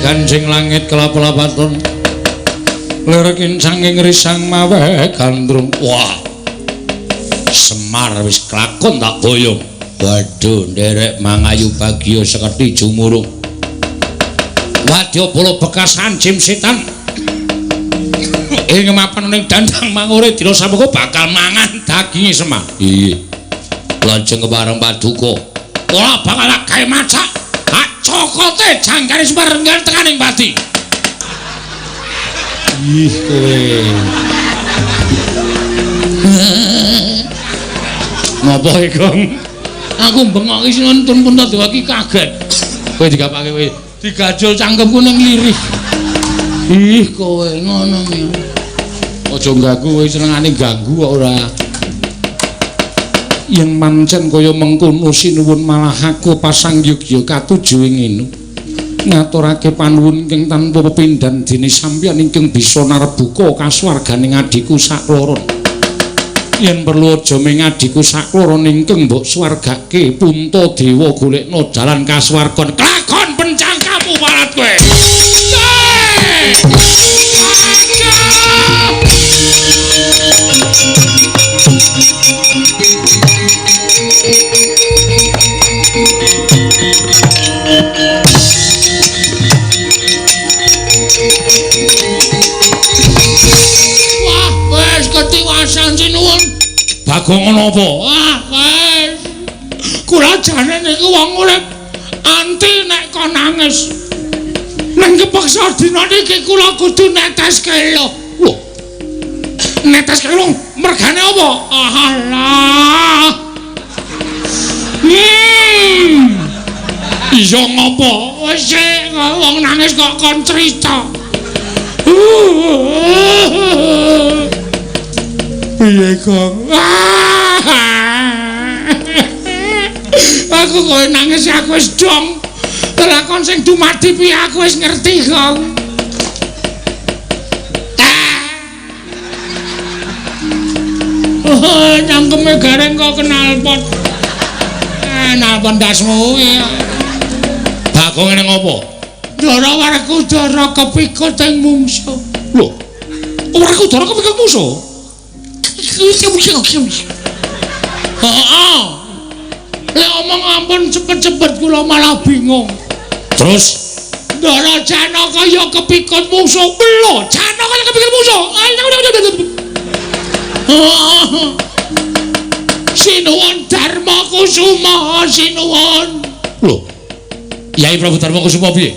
Ganjing langit kelap-lapaton lerekin sanging risang mawe gandrung. Wah, Semar wis kelakon tak boyong. Waduh, nderek mangayu bagya seketi jumurung. Wadya bola bekas anjim setan ing mapan ning dandang mangure dina samuka bakal mangan daginge Semar. Iya, lajeng kepareng paduka ora bakal gawe macak cokote jangkane Semar renggan tekaning pati. Ih kowe. Napa iki, Gong? Aku bengok iki nuntun pun tak iki kaget. Kowe digapake kowe digajul cangkemku ning lirih. Ih kowe ngono mi. Aja ganggu kowe senengane ganggu kok ora. Yen mancen kaya mengkono sinuwun malah aku pasang yogya katuju ing ngene ngaturake panuwun ingkang tanpa pepindhan dene sampeyan ingkang bisa narebuka kasuwarganing adiku sakloron. Yen perlu aja ming adiku sakloron ingkang mbok suwargake Punta Dewa golekno dalan kasuwargan kelakon pencangkamu parat kowe. Wah, wes ketiwasan sinuwun. Bagong napa? Wah, wes. Kula jane niku wong urip anti nek kon nangis. Nang kepaksa dina niki kula kudu neteske lho. Lho. Neteske lho, mergane apa? Alah. Iya ngopo? Wis wong nangis kok kon crita. piye Gong? Aku kowe nangis aku wis dong. Lakon sing dumadi piye aku wis ngerti Gong. Nyangkeme gareng kok kenal pot. Nalpon dasmu ya. Bagong ngene ngopo? Ndara warku dara kepikut ing mungsuh. Lho. Warku dara kepikut mungsuh. Heeh. Lek omong ampun cepet-cepet kula malah bingung. Terus Ndara Janaka ya kepikut mungsuh. Lho, Janaka ya kepikut mungsuh. Sinuwun Dharma Kusuma, sinuwun. Lho. Yai Prabu Dharma Kusuma piye?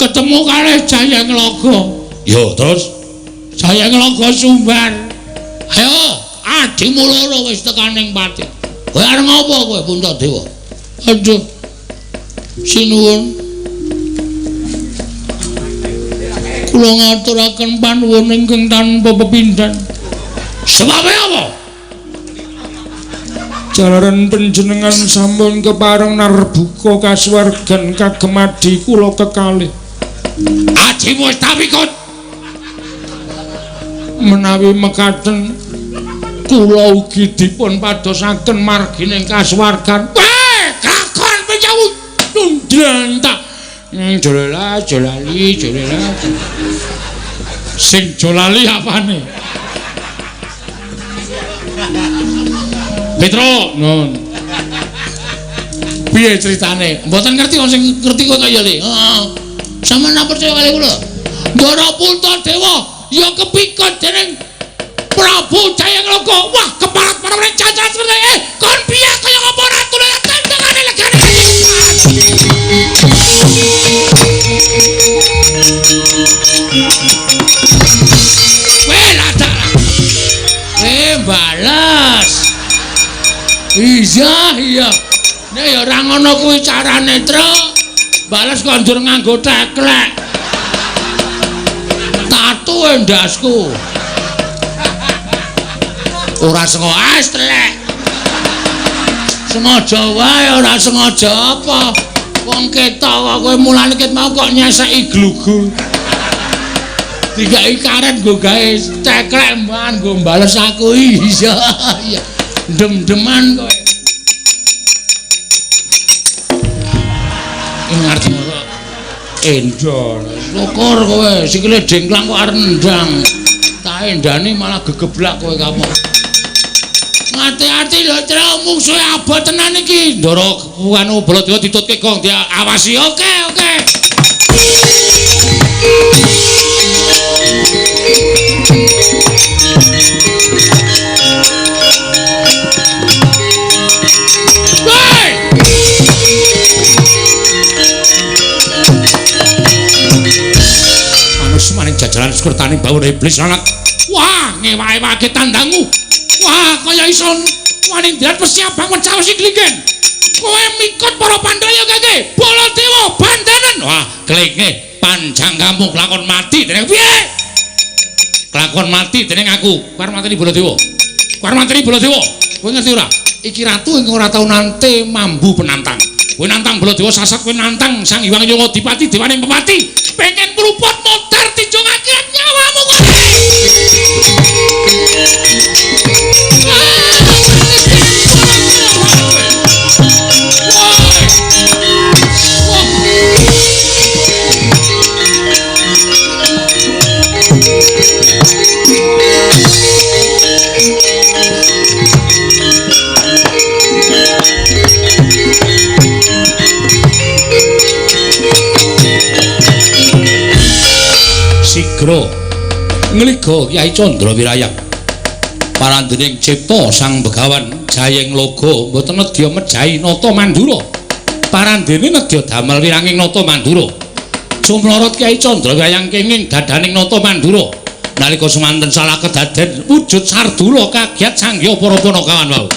Ketemu kalih Jayeng Laga. Yo, terus Jayeng Laga sumbar. Ayo, adimu loro wis tekaning pati. Kowe arep ngopo kowe Puntadewa? Aduh. Sinuwun. Kula ngaturaken panuwun ingkang tanpa pepindhan. Sebab apa? Jalaran panjenengan sampun kepareng narbuka kasuwargan kagem adi kula kekalih. Adimu wis tak pikut. Menawi mekaten kula ugi dipun padosaken margining kasuwargan. Kakon penyawut nundanta. Jolali. Sing jolali apane? Petro, nun. Piye ceritane? Mboten ngerti wong sing ngerti kok kaya le. Heeh. Sampeyan percaya kali kula? Ndara Puntadewa ya kepikut dening Prabu Jayeng Laga. Wah, keparat-parane cacat rene. Kon piye kaya ngopo ratune tendengane legane. Balas. Iya. Nek ya ora ngono kuwi carane, Tru. Balas kok ndur nganggo teklek. Tatu endasku. Ora sengaja telek. Sengaja wae ora sengaja apa. Wong ketok kowe mulane ket mau kok nyeseki glugu. Digawe karet nggo gawe ceklek mban nggo bales aku. Iya. Dem-deman kowe. Ngerti ora? Endol. Syukur kowe sikile dengklang kok arep ndang. Tak endane malah gegeblak kowe kapok. Hati-hati lho, Tru, mungsuhe abot tenan iki. Ndara anu Baladewa ditutke Gong diawasi. Oke. Maning jajaran sekurtaning bawur iblis lanat. Wah, ngewae-wae tandangmu. Wah, kaya iso wani ndirat mesti abang mecawi klingen. Kowe mikut para Pandhawa kake. Baladewa bandanan. Wah, klinge panjang kampung kelakon mati dening piye? Kelakon mati dening aku. Kuwi mateni Baladewa. Kowe ngerti ora? Iki ratu ingkang ora tau nante mambu penantang. Kowe nantang Baladewa sasat, kowe nantang Sang Hyang Yoga Dipati dewaning pemati. Pengen mruput modar tinjung akhirat nyawamu kowe. Sigra ngliga Kyai Candra Wirayang parandening cipta Sang Begawan Jayeng Laga mboten nedya mejahi nata Mandura parandene nedya damel wiranging nata Mandura sumlorot Kyai Candra Wirayang kenging dadaning nata Mandura nalika semanten salah kedaden wujud sardula kagiat sanggya para panakawan wau.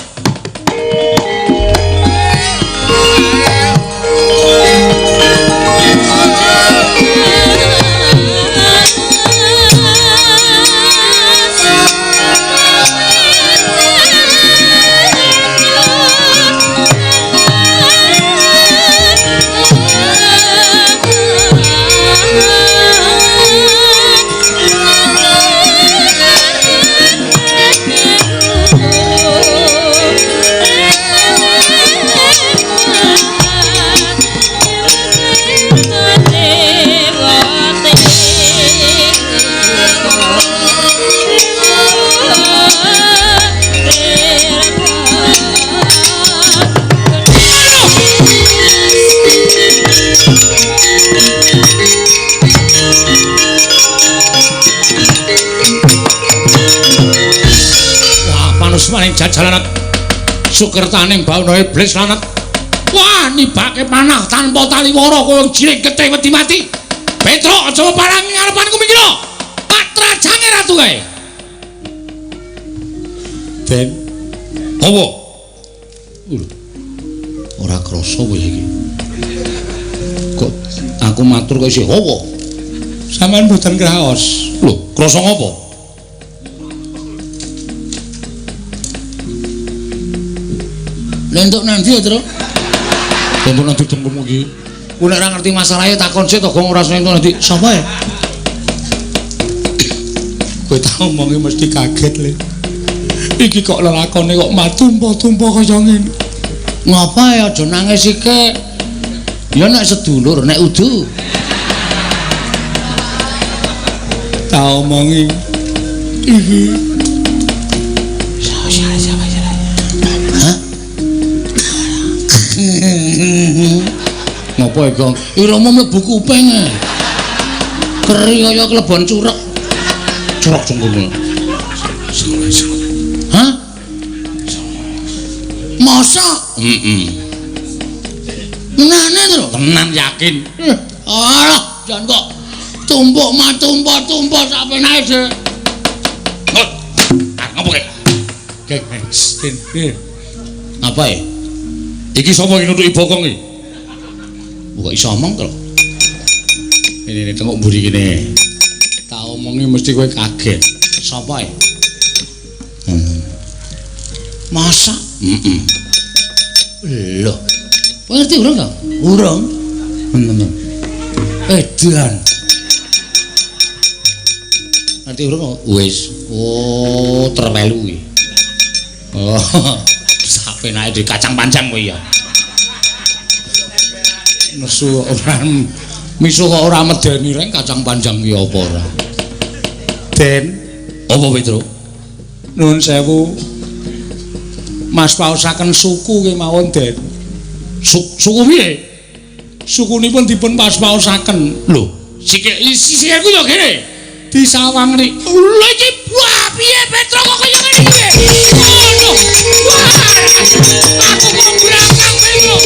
sukirtaning jajalanat sukirtaning bawana iblis lanat wah nibake panah tanpa taliwara kowe jiring getih wedi mati Petro aja parangi ngarepanku mikira patrajange ratu kae Den apa ora krasa kowe iki kok aku matur kok isih apa sampean mboten kraos lho krasa ngopo lentuk nanti ya terus lentuk nanti jemputmu iki ku nek ora ngerti masalahnya takon sik to gong ora sentuk nanti sapa ya kowe tak omongi mesti kaget le iki kok lelakone kok matumpo-tumpo kaya ngene ngapa ya aja nangis sike ya nek sedulur nek udu tak omongi iki ngapa iki iramu mlebu kuping keri kaya klebon curek jengkulmu hah masa menane to tenan yakin alah jan kok tumpuk matumpo-tumpo sapenae de ngapa iki apa ya iki sapa iki nutuki bokong iki kok iso omong to ini tengok mburi kene tak omongi mesti kowe kaget sapa ya masa lho ngerti urung gak urung edan ngerti urung wis oh termelu iki oh sapenake di kacang panjang kowe ya nesu ora miso kok ora medeni reng kacang panjang ki apa ora Den apa Petro nuwun sewu Mas paosaken suku ki mawon Den suku piye sukunipun dipun paosaken lho sikilku yo kene disawang ri lho iki wah piye Petro kok kaya ngene iki lho wah aku kok berangkang Petro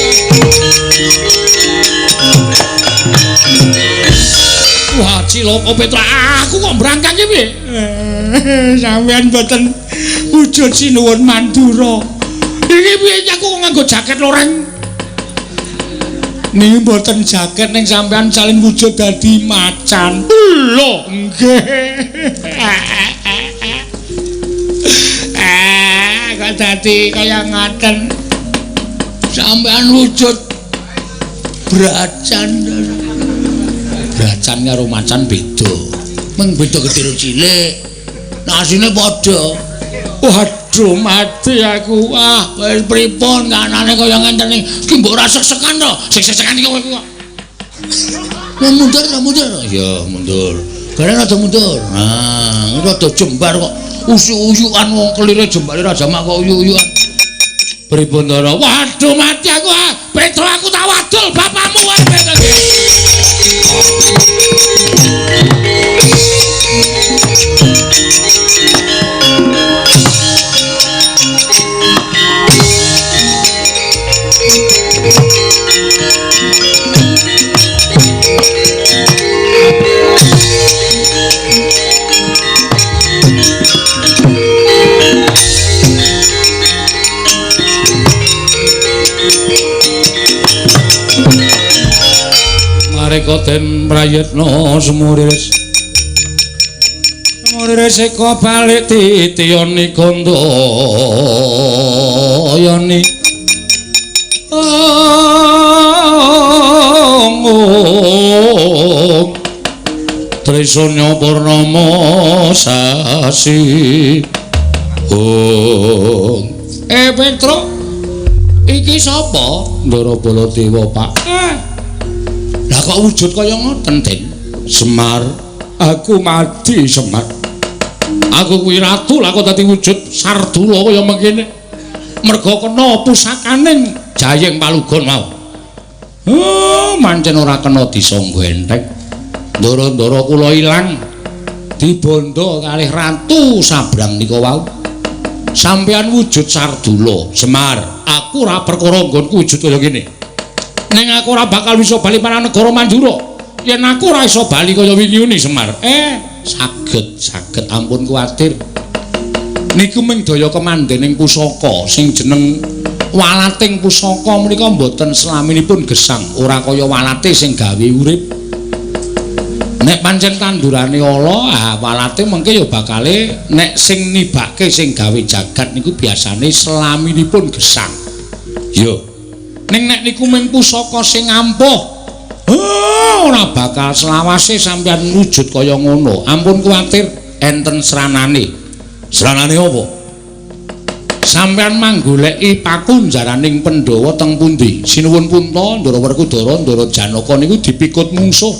wah ciloko Petro aku kok berangkang iki piye sampean mboten wujud sinuwun Mandura iki piye aku kok nganggo jaket loreng niki mboten jaket ning sampean salin wujud dadi macan lho nggih kok dadi kaya ngaten sampean wujud bracan karo macan beda mung beda ketiru cilik nasine padha waduh mati aku wis pripun kanane kaya ngenten iki mbok ora sek-sekan to sek-sekan iki kowe kok mundur ya mundur bareng aja mundur rada jembar kok usyuk-usyukan wong kelire jembare Raja Mak kok uyuk-uyukan pripun to waduh mati aku Petro aku tak wadul bapakmu wae Petro Mareka den prayitna semuriris eka balik titiyani gandayani Trisanya Purnama sasi Petro iki sapa Ndara Baladewa Pak lah kok wujud kaya ngoten Den Semar aku mati Semar aku kuwi ratu lah kok dadi wujud Sardula kaya mengkene merga kena pusakaning Jayeng Palugon mau mancen ora kena disangga entheng ndara-ndara kula ilang dibondo kalih ratu sabrang nika wau Sampeyan wujud Sardula, Semar. Aku ora perkara nggonku wujud kaya ngene. Ning aku ora bakal bisa bali marang negara Mandura. Yen aku ora iso bali kaya wingi Semar. Saged ampun kuwatir. Niku ming daya kemandening pusaka sing jeneng walating pusaka menika mboten selaminipun gesang, ora kaya walate sing gawe urip. Nek pancen tandurane ala, walate mengke ya bakale nek sing nibake sing gawe jagat niku biasane selaminipun gesang. Yo. Ning nek niku ming pusaka sing ampuh, ora bakal selawase sampeyan wujud kaya ngono. Ampun kuwatir enten seranane. Seranane apa? Sampeyan manggoleki pakunjaraning Pandhawa teng pundi? Sinuwun punta, Ndara Werkudara, Ndara Janaka niku dipikut mungsuh.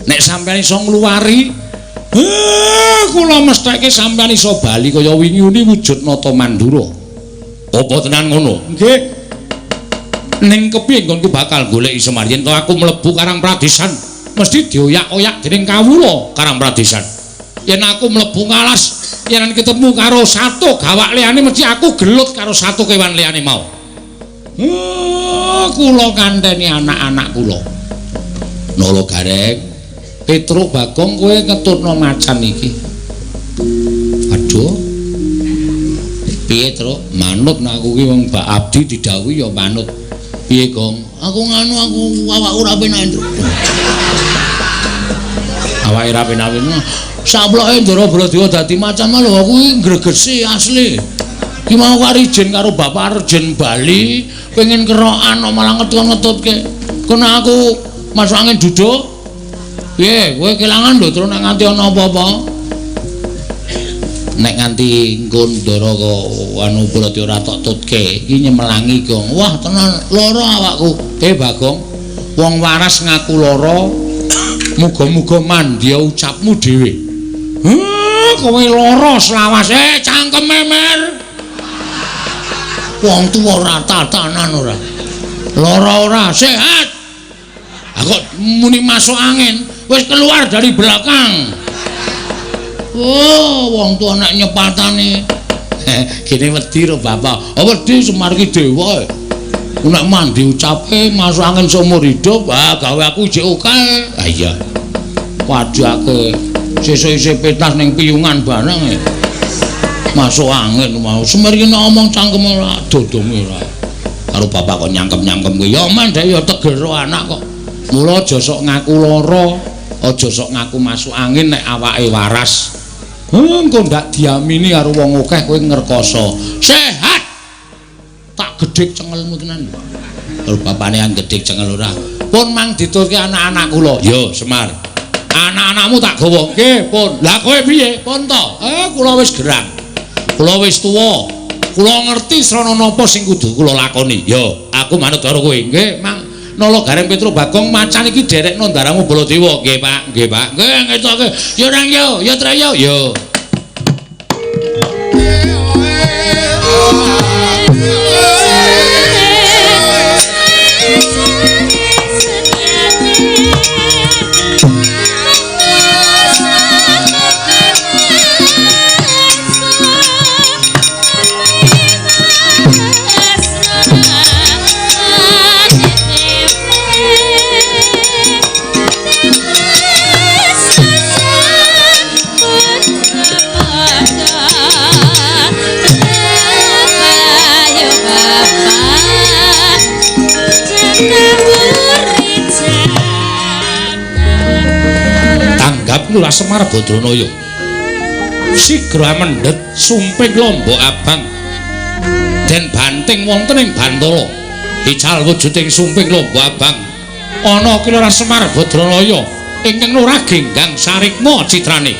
Nek sampeyan iso ngluwari, kula mestheke sampeyan iso bali kaya wingi wujud Nata Mandura. Apa tenan ngono? Nggih. Ning kepiye nggonku bakal goleki Semar yen to aku mlebu Karang Pradesan, mesti dioyak-oyak dening kawula Karang Pradesan. Yen aku mlebu ngalas yen ketemu karo satu gawak liyane mesti aku gelut karo satu kewan liyane mau. Kula kanteni anak-anak kula. Nala Gareng, Petruk Bagong kowe ngetutno macan iki. Aduh. Piye, Truk? Manut nek aku ki wong Mbak Abdi didhawuhi ya manut. Piye, Gong? Aku nganu aku awakku ora penak, Truk. Awake ora penak. Saploke Ndara Bradewa dadi macan lho aku gregesi asli. Ki mau karijin karo Bapak Arjen Bali, pengen kerokan malah ngetut-ngetutke. Kena aku masuk angin duduk. Piye, kowe kelangan lho terus nek nganti ana apa-apa. Nek nganti engko Ndara anu Bradewa ora tok tutke, iki nyemelangi Gong. Wah, tenan lara awakku. Bagong, wong waras ngaku lara. Muga-muga mandya ucapmu dhewe. Kowe lara selawas cangkem memer. Wong tuwa ora tatanan ora. Lara ora sehat. Aku muni masuk angin, wis keluar dari belakang. Wong tuwa nek nyepatane. Kene wedi ro Bapak. Wedi Semar ki dewa. Nek mandi ucape masuk angin seumur hidup, gawe aku jek akeh. Iya. Padake sesuk-isih petas ning piyungan barang masuk angin mau Semar ki ngomong cangkem ora dodonge ora karo bapak kok nyangkem-nyangkem kuwi ya men dhek ya teger anak kok mula aja sok ngaku lara aja sok ngaku masuk angin nek awake waras engko ndak diamini karo wong akeh kowe ngrekoso sehat tak gedhek cengelmu tenan karo bapane yang gedhek cengel ora pun mang diturke anak-anak kula yo Semar anak-anakmu tak gawa nggih pun lah kowe piye pun to kula wis gerang kula wis tuwa kula ngerti srana napa sing kudu kula lakoni yo aku manut karo kowe nggih Mang Nala Gareng Petruk Bagong macan iki derekno ndaramu Baladewa nggih Pak nggih ngetoke yo nang yo Trayo yo Lurah Semar Badranaya sigra mendhet sumping Lombok Abang den banting wonten ing Bantala ical wujuding sumping Lombok Abang ana Lurah Semar Badranaya ingkang Lurah Genggang Sarikma citrane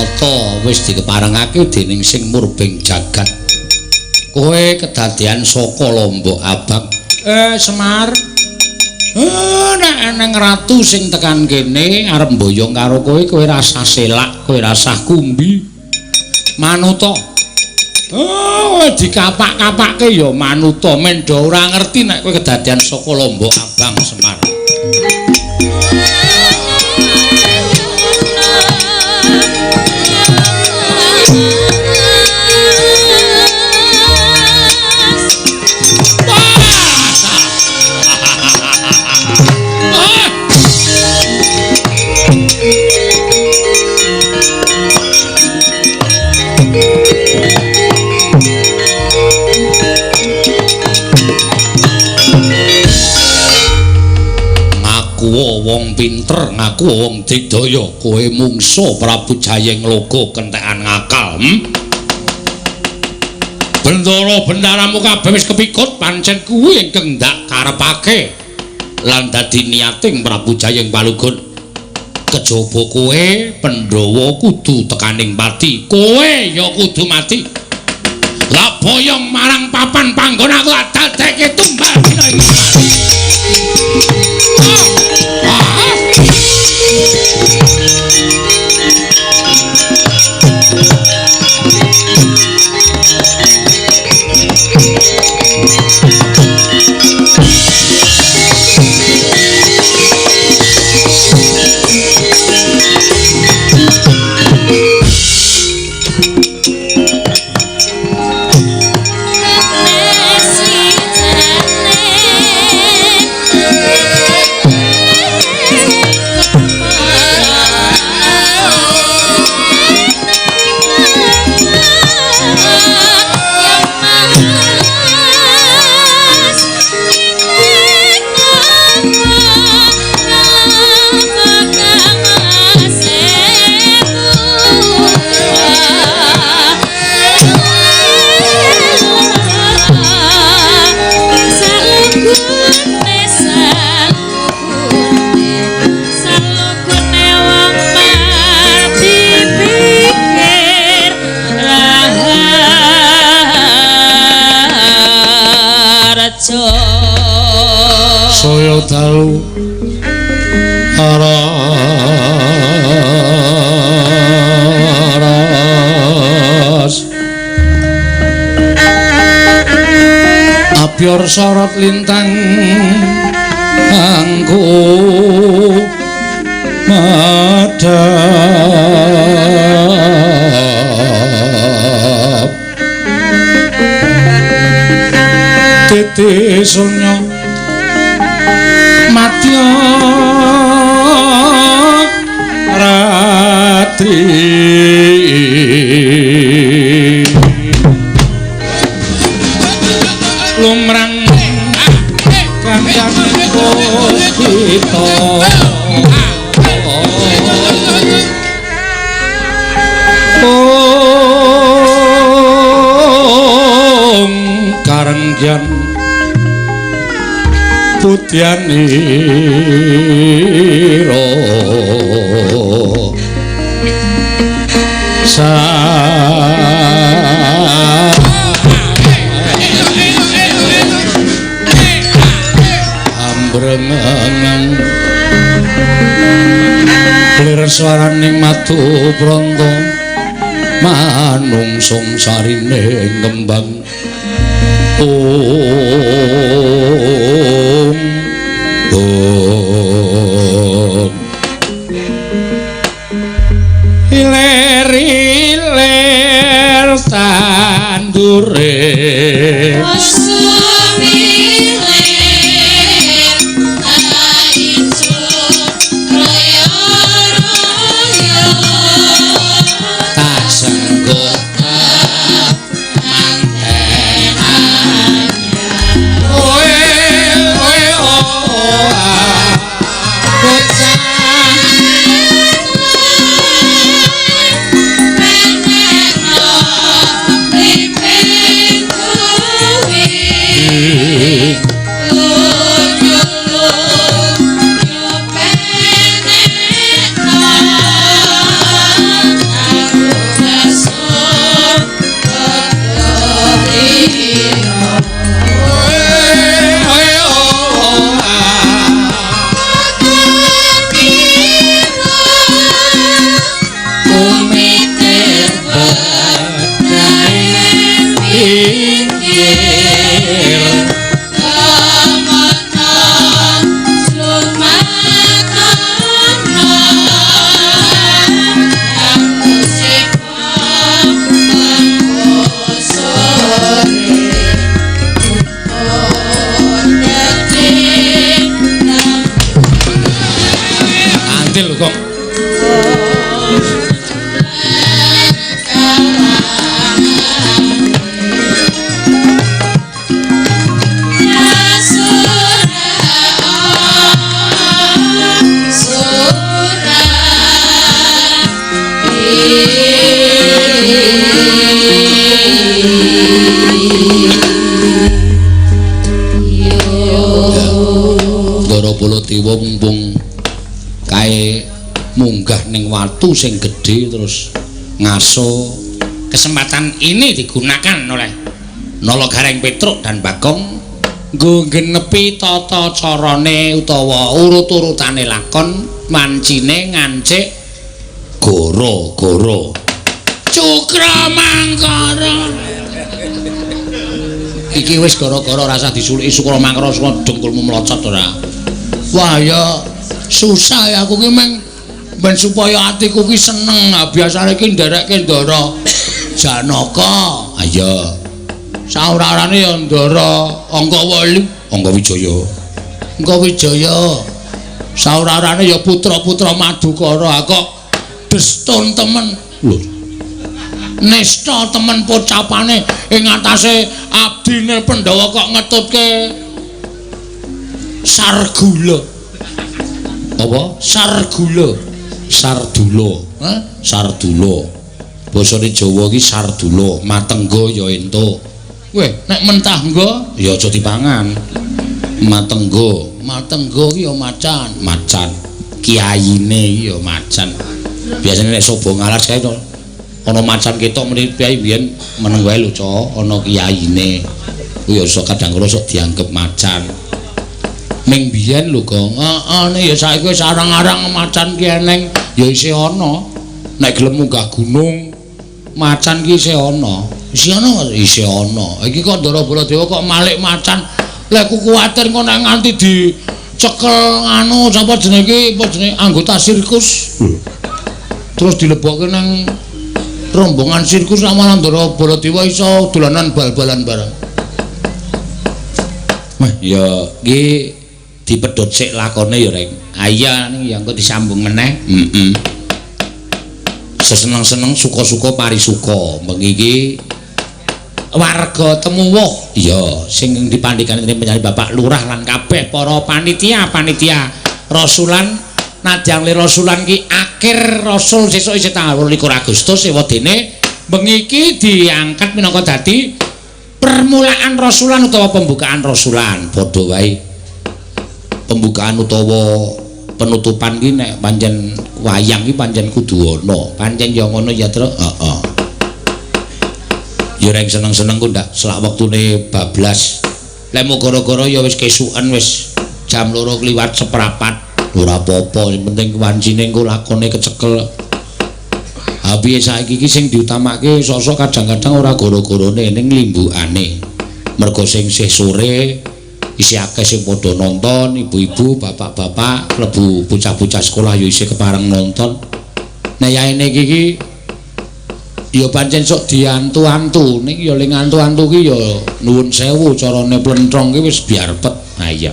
nata wis dikeparengake dening sing murbeng jagat. Kowe kedadian saka Lombok Abang. Semar. Nek eneng ratu sing tekan kene arep mboyong karo kowe rasah selak, kowe rasah kumbi. Manuta. Dikapak-kapakke ya manuta, mendho ora ngerti nek kowe kedadian saka Lombok Abang Semar. Wong pinter ngaku wong digdaya kowe mungsa Prabu Jayeng Loga kentekan ngakal. Bendara-bendaramu kabeh wis kepikut pancen kuwi ingkang ndak karepake lan dadi niating Prabu Jayeng Palugun. Kejaba kowe Pandhawa kudu tekaning pati, kowe ya kudu mati. Lah boyong marang papan panggon aku dadekke tumbal dina iki. Saya dalu aras apior sorot lintang angku madhap titi sunya matya ratri lumrang kandang kita karengjan putyaniro ambrengangan lir swaraning matu pronto manungsung sarine kembang iler-iler tandure Baladewa mumpung kae munggah ning watu sing gedhe terus ngaso kesempatan ini digunakan oleh Nala Gareng Petruk dan Bagong nggo genepi tata carane utawa urut-urutane lakon mancine ngancik goro-goro Cukra Mangkara iki wis gara-gara rasa disuliki Cukra Mangkara dengkulmu mlocot ora wah ya susah ya aku ki meng ben supaya atiku ki seneng biasane ki nderekke Ndara Janaka ayo saurarane ya Ndara Angga Wijaya saurarane ya putra-putra Madukara kok destun temen lho nista temen pocapane ing atase abdine Pandhawa kok ngetutke sargula apa Sardula Sardula basane Jawa ki Sardula matengga ya entuk weh nek mentah nggo ya aja dipangan matengga ki ya macan kiyaine ya macan biasane nek sobo ngalas kae ana macan ketok mrene piye biyen meneng wae lho Cok ana kiyaine kuwi ya kadang-kala sok dianggep macan ning biyen lho Gong heeh ya saiki wis arang-arang macan ki eneng ya isih ana nek gelem munggah gunung macan ki isih ana isih ana iki kok Ndara Baladewa kok malik macan lek ku kuwatir kok nek nganti dicekel anu sapa jenenge anggota sirkus terus dilebokke nang rombongan sirkus malah Ndara Baladewa iso dolanan bal-balan bareng wah ya iki dipedhot sik lakone ya Reng aya ning ya engko disambung meneh seseneng-seneng suka-suka parisuka mengiki warga Temuwuh iya sing dipandhikani penyanyi Bapak Lurah lan kabeh para panitia rasulan nadyan le rasulan ki akhir rasul sesuk isih tanggal 28 Agustus ewadene mengiki diangkat minangka dadi permulaan rasulan utawa pembukaan rasulan padha wae pembukaan utawa penutupan ki nek pancen wayang ki pancen kudu ana pancen ya ngono ya Tru heeh ya reng seneng-seneng ku ndak selak wektune bablas lek mau gara-gara ya wis kesuken wis jam 2 kliwat seprapat ora apa-apa sing penting wancine engko lakone kecekel ha piye saiki ki sing diutamake sosok kadang-kadang ora gara-garane ning limbukane mergo sing isih sore isih akeh sing padha nonton ibu-ibu bapak-bapak klebu bocah-bocah sekolah ya isih kepareng nonton nah yaene iki ya pancen sok diantu-antu ning ya ling antu-antu ki ya nuwun sewu carane plentrong ki wis biarbet ha iya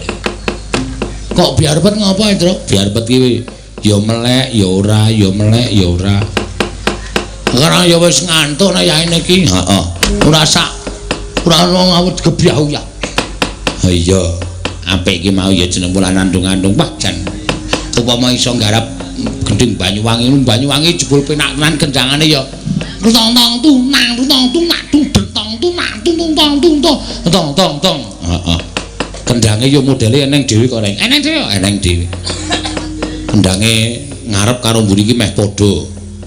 kok biarbet ngapa Tru biarbet ki ya melek ya ora ya melek ya ora karena ya wis ngantuk nah yaene ki heeh ora ngawut gebyah ya iya apik iki mau ya jeneng bulan andung-andung wah jan upama iso nggarap gending Banyuwangi jebul penak-penak kendangane ya tong-tong tunang tong heeh kendange ya modele eneng dhewe kok eneng dhewe kendange ngarep karo mburi iki meh padha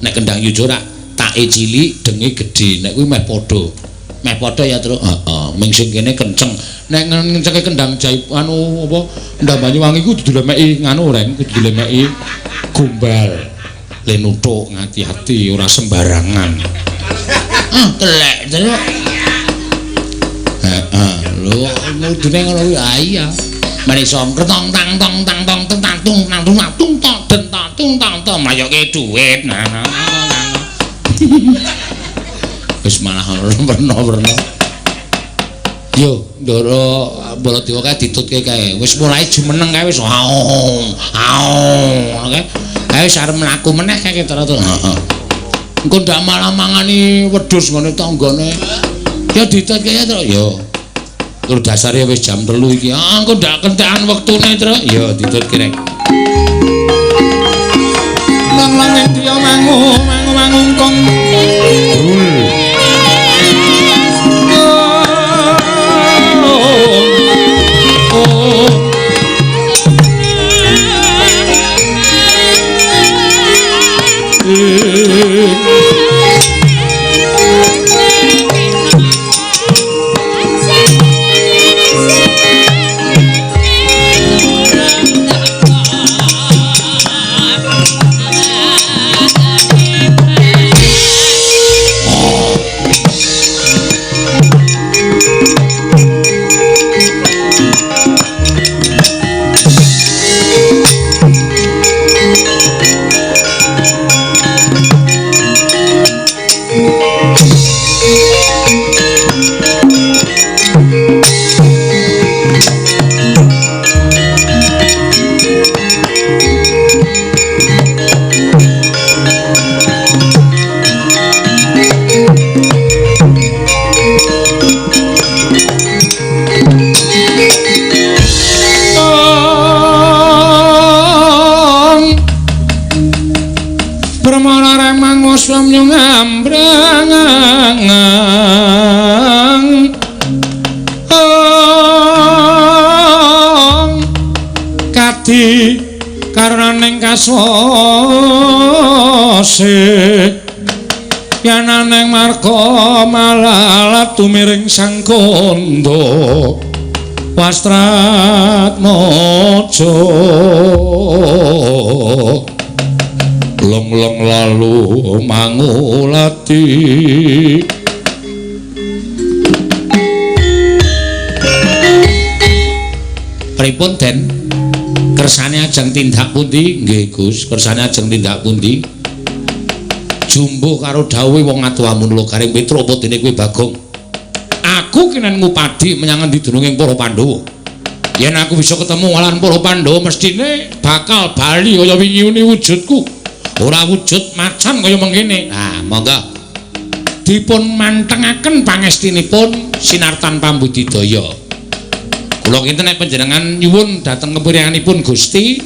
nek kendang yujo rak take cilik denge gedhe nek kuwi meh padha ya Tru heeh ming sing kene kenceng nek ngeceke kendang jaip anu apa ndang Banyuwangi ku dudu lemeki nganu Reng kudu lemeki gombal le nuthuk ngati-ati ora sembarangan telek Tru heeh lho mudune ngono kuwi ah iya manis ketong tang tong tang tong tang tung nang tung tung tong tung tang tong mayoke dhuwit wis malah werna-werna yo Ndara Baladewa kae ditutke kae wis mulai jumeneng kae wis aong kae wis arep mlaku meneh kae Tru heeh engko ndak malah mangani wedhus ngene tanggane ya ditutke ya Tru yo tur dasare wis jam 3 iki engko ndak kentekan wektune Tru yo ditutke rek nang dia mangu kong ambrangang kadi karenaning kasose yananeng marga malalat tumiring sang kandha Wastrat Mojo long lalu mangulati pripun Den kersane ajeng tindak pundi nggih Gus kersane ajeng tindak pundi jumbuh karo dawuhe wong atuwamun lho Karing Petra apa dene kowe Bagong aku kenen ngupadi menyang endi dununging para Pandhawa yen aku bisa ketemu kaliyan para Pandhawa mestine bakal bali kaya wingi wujudku ora wujud macan kaya mengkene nah monggo dipun mantengaken pangestinipun Sinartan Pambudidaya kula kinten nek panjenengan nyuwun dhateng kepurianganipun Gusti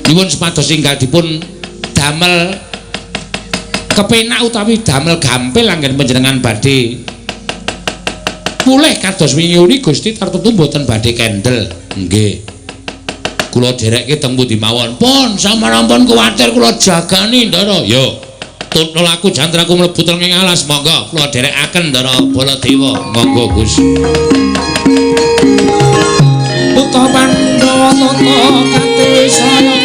nyuwun supados enggal dipun damel kepenak utawi damel gampil anggen panjenengan badhe pulih kados wingi Gusti tartutu mboten badhe kendel nggih kula derekke teng pundi mawon pun samarampun kuwatir kula jagani Ndara yo tutno laku jantraku mlebu teng alas monggo kula derekaken Ndara Baladewa monggo Gus Putra Pandhawa tata kanthi wisaya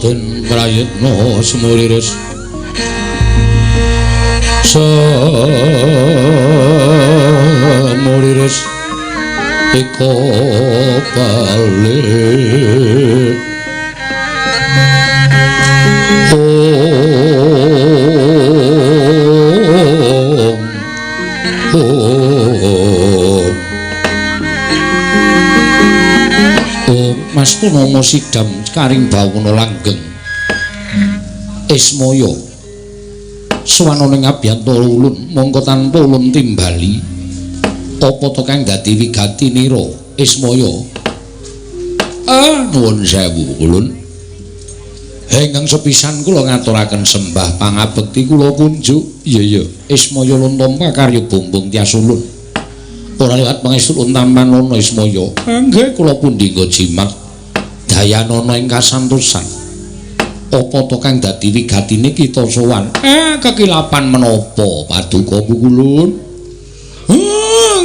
Raden Prayitna Semuriris Semuriris iko balik Mas Purnomo Sidam karing bawana langgeng Ismaya suwanane ngabiyantara ulun mongko tanpa ulun timbali apa to kang dadi wigatinira Ismaya nuwun sewu ulun ingkang sepisan kula ngaturaken sembah pangabekti kula kunjuk iya Ismaya Luntompa karya Bombong Tyas ulun ora liwat pangestu untaman ana Ismaya nggih kula pundi nggo jimat dayanana ing kasantosan apa to kang dadi wigatine kita sowan kekilapan menapa paduka kulun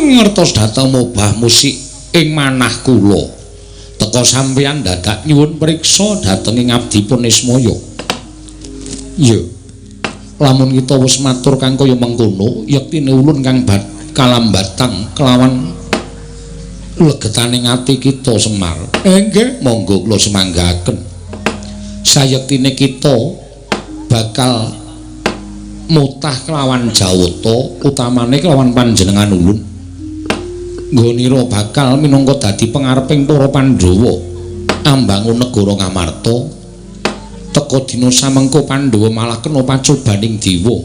ngertos dhateng mobah musik ing manah kula teka sampeyan dadak nyuwun priksa dhateng ing abdipun Ismaya iya lamun kita wis matur kang kaya mengkono yektine ulun kang kalambatang kelawan legetaning ati kita Semar nggih monggo kula semanggaken sayektine kita bakal mutah kelawan Jawata utamane kelawan panjenengan ulun nggonira bakal minangka dadi pangareping para Pandhawa ambangun negara Ngamarta teka dina samengko Pandhawa malah kena pacobaning dewa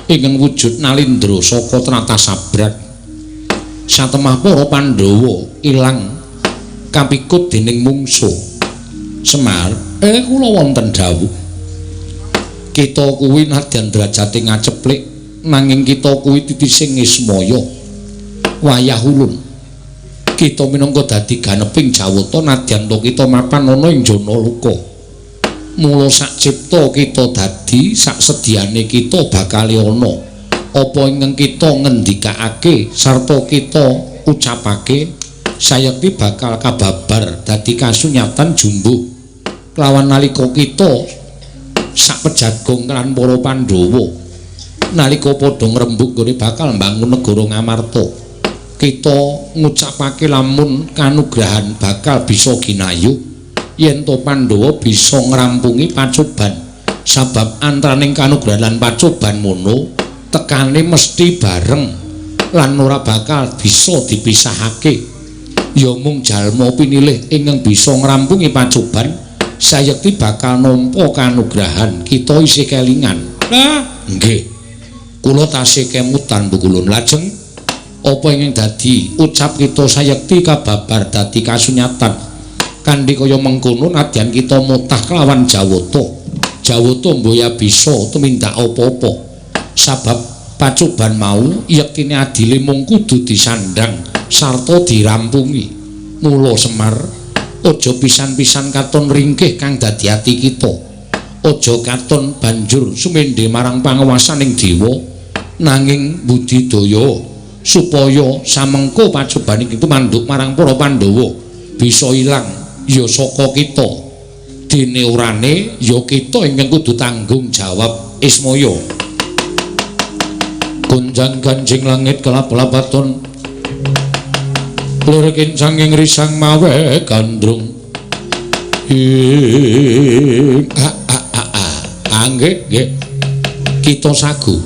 ingkang wujud nalindra saka tratah sabrat satemah para Pandhawa ilang kapikut dening mungsuh Semar kula wonten dawuh kita kuwi nadyan derajate ngaceplik nanging kita kuwi titising Ismaya wayah ulun kita minangka dadi ganeping Jawata nadyan to kita mapan ana ing jana luka mula sak cipta kita dadi sak sediane kita bakal ana apa ingkang kita ngendikake sarta kita ucapake sayekti bakal kababar dadi kasunyatan jumbuh kelawan nalika kita sak pejagong kan para Pandhawa nalika padha ngrembug nggone bakal mbangun negara Ngamarta kita ngucapake lamun kanugrahan bakal bisa ginayu yen to Pandhawa bisa ngrampungi pacoban sabab antaraning kanugrahan lan pacoban mono tekane mesti bareng lan ora bakal bisa dipisahake ya mung jalma pinilih ingkang bisa ngrampungi pacoban sayekti bakal nampa kanugrahan kita isih kelingan nggih kula tasih kemutan bukulun lajeng apa ingkang dadi ucap kita sayekti kababar dadi kasunyatan kanthi kaya mengkono nadyan kita mutah kelawan Jawata mboya bisa tumindak apa-apa sabab pacoban mau yektine adile mung kudu disandang sarta dirampungi mula Semar aja pisan-pisan katon ringkih kang dadi ati kita aja katon banjur sumendhe marang panguwasaning dewa nanging budidaya supaya samengko pacoban iki mandhuk marang para Pandhawa bisa ilang ya saka kita dene urane ya kita ingkang kudu tanggung jawab Ismaya kunjang ganjing langit kelap-lapaton lirikin sanging risang mawe gandrung nggih kita sagu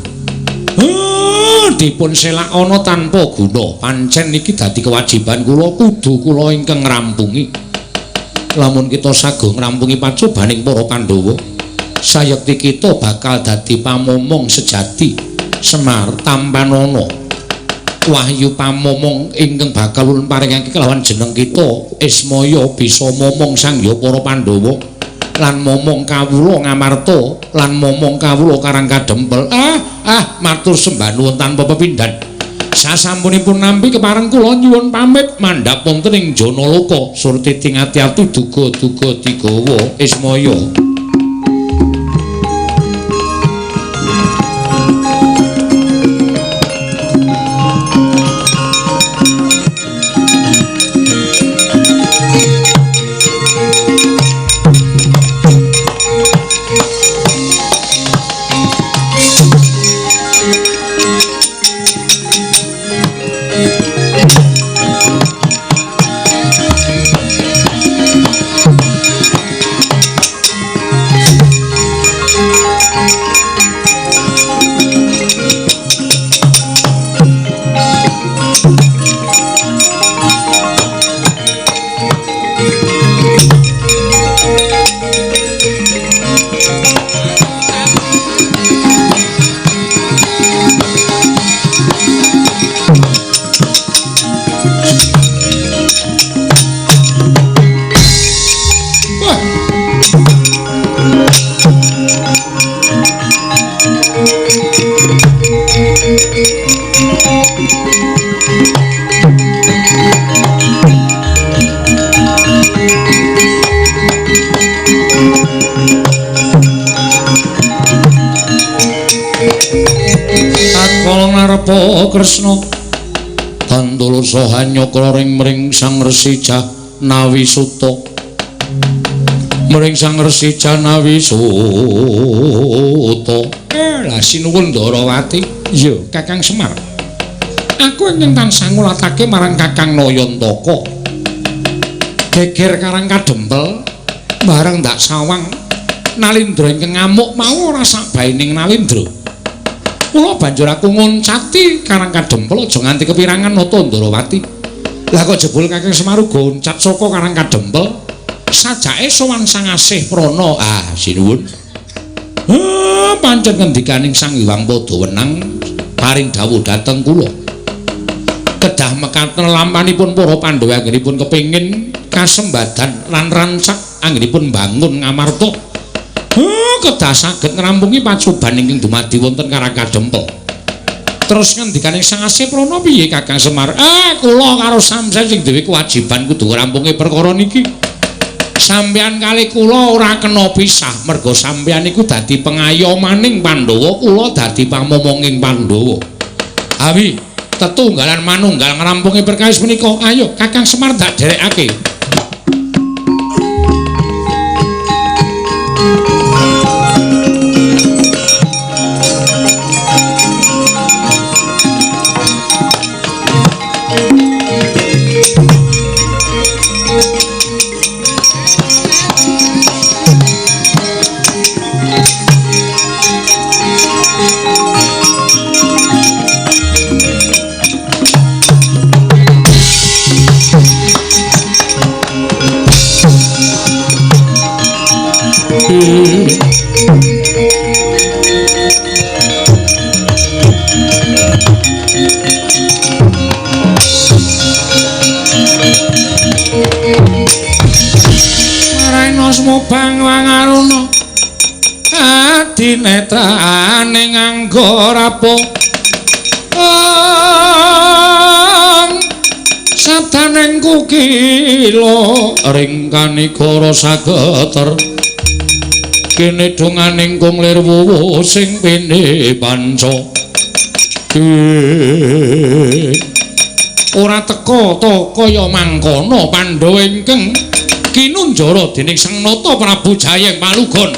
dipun selak ana tanpa guna pancen iki dadi kewajiban kula kudu kula ingkang ngrampungi lamun kita sagu ngrampungi pacobaning para Pandhawa sayekti kita bakal dadi pamomong sejati Semar tampanana wahyu pamomong ingkang bakal ulun paringake kelawan jeneng kita Ismaya bisa momong sangya para Pandhawa lan momong kawula Ngamarta lan momong kawula Karang Kadempel matur sembah nuwun tanpa pepindhan sasampunipun nampi kepareng kula nyuwun pamit mandhap wonten ing Janaloka surti ting ati-ati duga-duga digawa Ismaya Prabu Kresna Kandala saha nyokra ring Sang Resi Janawi Suta mring Sang Resi Janawi Suta lah sinuwun Ndarawati iya Kakang Semar aku ingin tansah ngulatake marang Kakang Nayantaka geger karang kadempel bareng ndak sawang Nalindra ingkang ngamuk mau ora sakbaining Nalindra kula banjur aku ngoncati karang kadempel aja nganti kepirangan nata Ndarawati lah kok jebul Kakang Semar uga oncat saka karang kadempel sajake sowan Sang Asih Prana sinuwun pancen ngendikaning Sang Hyang Padawenang paring dawuh dhateng kula kedah mekaten lampanipun para Pandhawa anggenipun kepingin kasembadan lan rancak anggenipun bangun ngamarta kedah saged ngrampungi pacoban ingkang dumadi wonten karang kadempel terus ngendikaning Sang Asih Prana piye Kakang Semar kula karo sampeyan sing duwe kewajiban kudu ngrampungi perkara niki sampeyan kali kula ora kena pisah merga sampeyan iku dadi pengayomaning Pandhawa kula dadi pamomonging Pandhawa awi tetunggalan manunggal ngrampungi perkawis menika ayo Kakang Semar dak derekake Mubang wangaruna adinetrane nganggo rapo sataneng kukila ring kanikara sageter kene donganing kunglir wuwu sing pene panca ora teka to kaya mangkono Pandhawa ingkang kinunjara dening Sang Nata Prabu Jayeng Palugon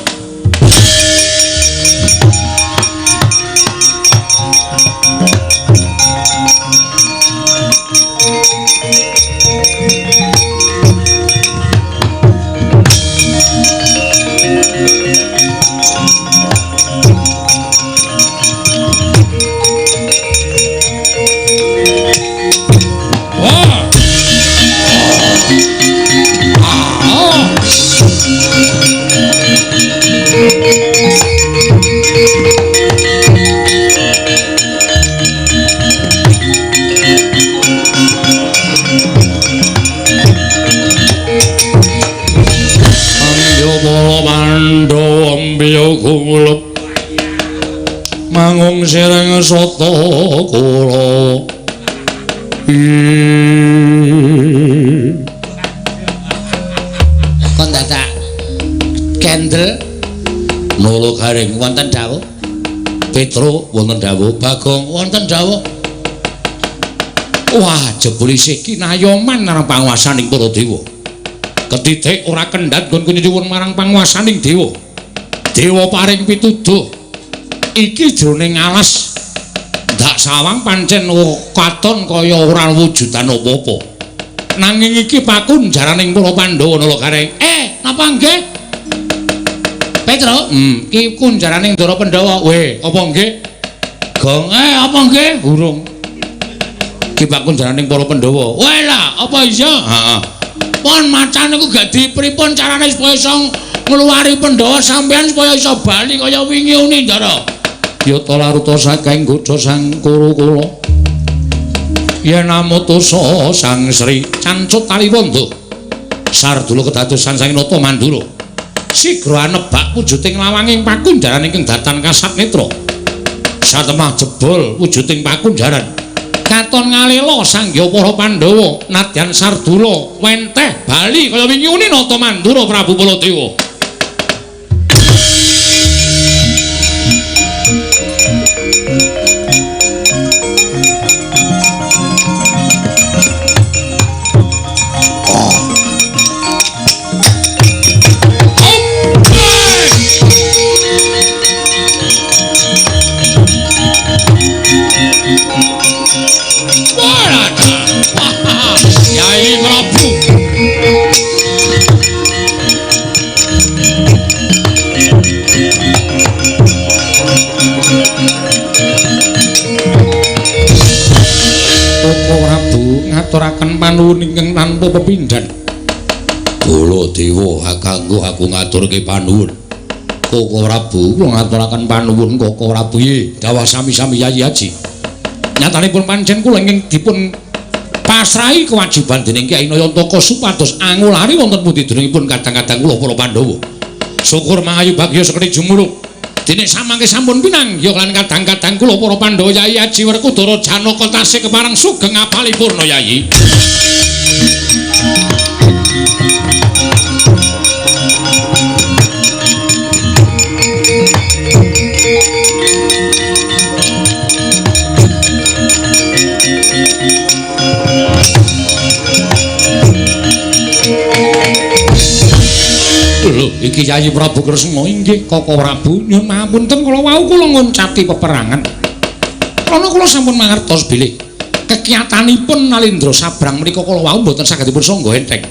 Kulup mangung sireng soto kula kon dadak kendel nolo garing wonten dawuh Petro wonten dawuh Bagong wonten dawuh wah jebul isih kinayoman marang panguwasaning para dewa ketitik ora kendhat nggonku nyuwun marang panguwasaning dewa dewa paring pituduh iki jroning alas ndak sawang pancen katon kaya ora wujudan apa-apa nanging iki pakunjaraning para Pandhawa nala gareng napa nggih Petro iki kunjaraning Ndara Pandhawa apa nggih Gong apa nggih urung iki pakunjaraning para Pandhawa lah apa iya heeh pon macan niku gak dipripun carane supaya iso ngluwari Pandhawa sampeyan supaya iso bali kaya wingi uni Ndara. Ya ta laruta saking godha sang kula. Yen namutusa Sang Sri Cancut Taliwanda. Sardula kedadosan Sang Nata Mandura. Sigra nebak wujuding lawanging pakunjaran ingkang datan kasat netra. Satemah jebol wujuding pakunjaran. Katon ngalela sanggya para Pandhawa nadyan Sardula wenteh bali kaya wingi uni Nata Mandura Prabu Baladewa. panuwun ingkang tanpa pepindhan. Baladewa kanggo aku ngaturke panuwun. Koko Prabu kula ngaturaken panuwun Koko Prabu dawuh sami-sami Yayi Haji. Nyatanipun pancen kula ingkang dipun pasrahi kewajiban dening Kyai Nayantaka supados angulari wonten pundi denengipun kadang-kadang kula para Pandhawa. Syukur mangayu bagya sekti jumuluk. Dene samangke sampun pinang ya lan kadang-kadang kula para Pandhawa Yayi Haji Werkudara Janaka tasih kepareng sugeng apalipurna Yayi. Lho, iki Yayi Prabu Kresna inggih Koko Prabu nyuwun pangapunten kula wau kula ngoncati peperangan. Karana kula sampun mangertos bilih kekiyatanipun Nalendra Sabrang menika kala wau mboten saged dipun sangga enteng.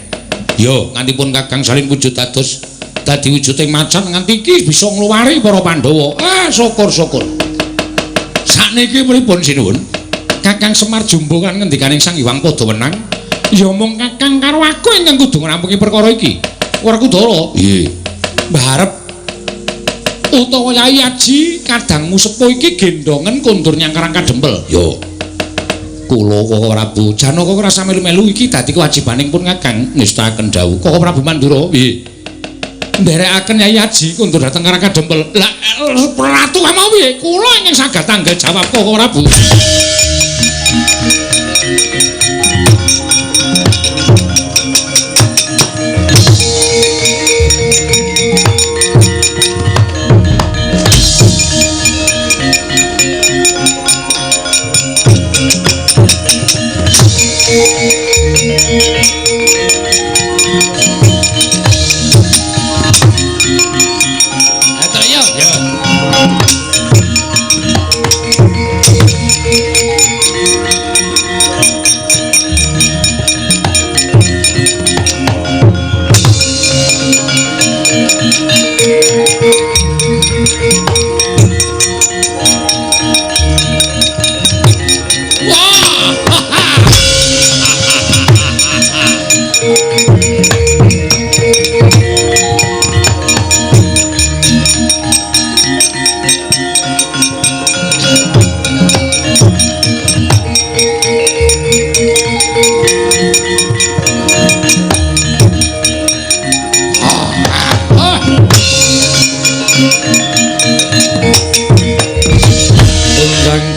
Ya, ngantipun Kakang Salin wujud dados dadi wujuding macan nganti iki bisa ngluwari para Pandhawa. Syukur-syukur. Sakniki pripun sinuwun? Kakang Semar Jumbo kan ngendikaning Sang Hyang Padawenang. Ya mung Kakang karo aku ingkang kudu ngrampungi perkara iki. Werkudara. Nggih. Mbarep utawa Yayi Haji kadangmu sepuh iki gendongen kondur nyangkarang kadempel. Yo. Kula Koko Prabu Janaka ora sami melu iki dadi kewajibaning pun Kakang ngestakaken dawuh. Koko Prabu Mandura. Nggih. Nderekaken Yayi Haji kondur dhateng karang kadempel. Lah Ratu mau piye? Kula ingkang saged tanggal jawab Koko Prabu.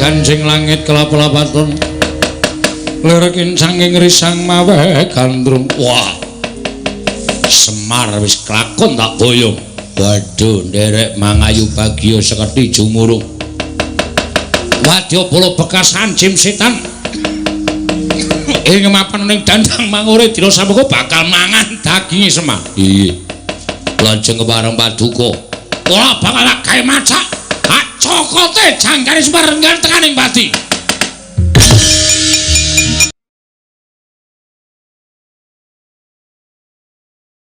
Kanjeng langit kelap-lapatun lerekin sanging risang mawe gandrung. Wah, Semar wis kelakon tak boyong. Waduh, nderek mangayu bagya seketi jumurung. Wadya bola bekas anjim setan ing mapan ning dandang mangure dina samuka bakal mangan daginge Semar. Iya, lajeng kepareng paduka ora bakal gawe macak cokote jangkane Semar nggal tekaning pati.